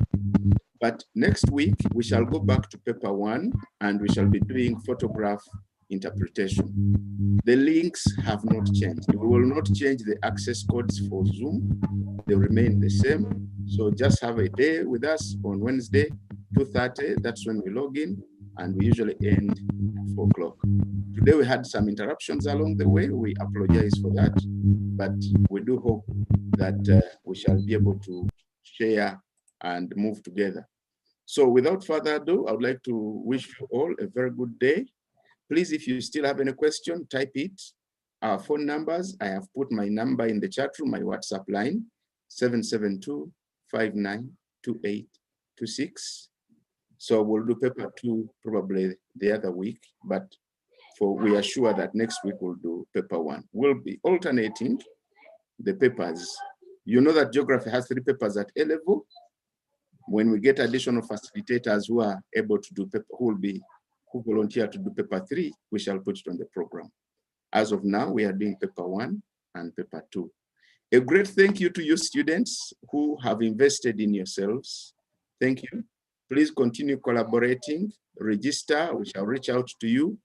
But next week, we shall go back to paper 1 and we shall be doing photograph interpretation. The links have not changed. We will not change the access codes for Zoom. They remain the same. So just have a day with us on Wednesday, 2:30. That's when we log in, and we usually end at 4 o'clock. Today we had some interruptions along the way. We apologize for that, but we do hope that we shall be able to share and move together. So without further ado, I would like to wish you all a very good day. Please, if you still have any question, type it. Our phone numbers, I have put my number in the chat room, my WhatsApp line, 772-592826. So we'll do paper 2 probably the other week, but we are sure that next week we'll do paper 1. We'll be alternating the papers. You know that geography has 3 papers at A level. When we get additional facilitators who are able to do paper, who volunteer to do paper 3, we shall put it on the program. As of now, we are doing paper 1 and paper 2. A great thank you to you students who have invested in yourselves. Thank you. Please continue collaborating, register, we shall reach out to you.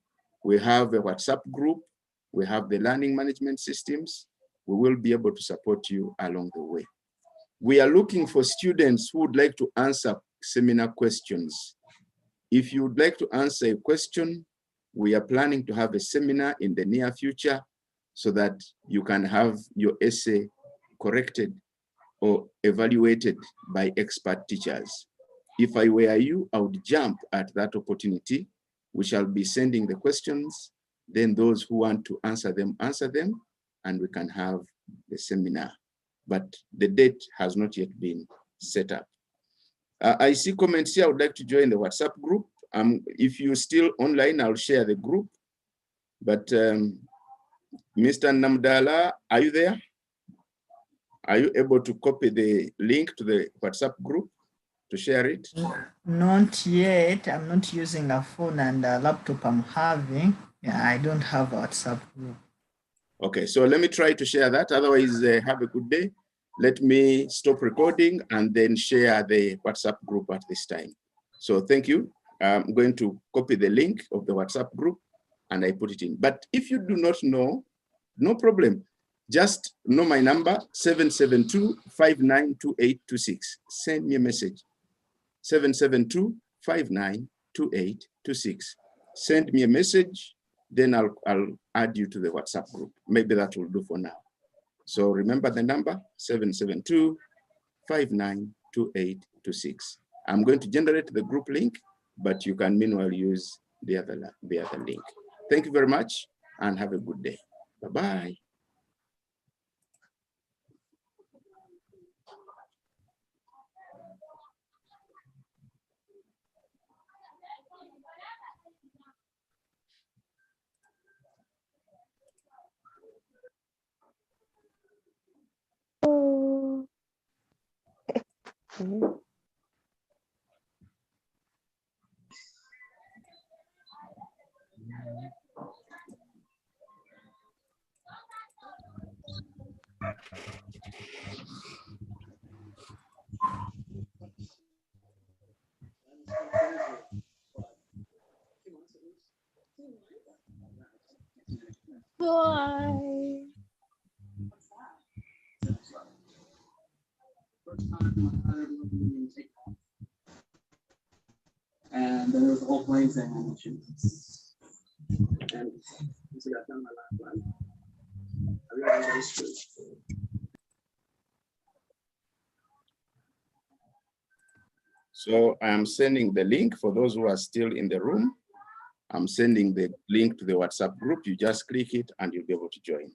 We have a WhatsApp group, we have the learning management systems. We will be able to support you along the way. We are looking for students who would like to answer seminar questions. If you would like to answer a question, we are planning to have a seminar in the near future so that you can have your essay corrected or evaluated by expert teachers. If I were you, I would jump at that opportunity. We shall be sending the questions, then those who want to answer them, and we can have the seminar. But the date has not yet been set up. I see comments here. I would like to join the WhatsApp group. If you're still online, I'll share the group. But Mr. Namdala, are you there? Are you able to copy the link to the WhatsApp group to share it? Not yet. I'm not using a phone and a laptop I'm having. Yeah, I don't have a WhatsApp group. Okay, so let me try to share that. Otherwise, have a good day. Let me stop recording and then share the WhatsApp group at this time. So thank you. I'm going to copy the link of the WhatsApp group and I put it in. But if you do not know, no problem. Just know my number, 772-592826. Send me a message, 772-592826. Send me a message, then I'll add you to the WhatsApp group. Maybe that will do for now. So remember the number, 772-592826. I'm going to generate the group link, but you can meanwhile use the other link. Thank you very much and have a good day. Bye-bye. Bye. And then there's the whole plane thing I mentioned. And so I got done my last one. I realized So I am sending the link for those who are still in the room. I'm sending the link to the WhatsApp group. You just click it and you'll be able to join.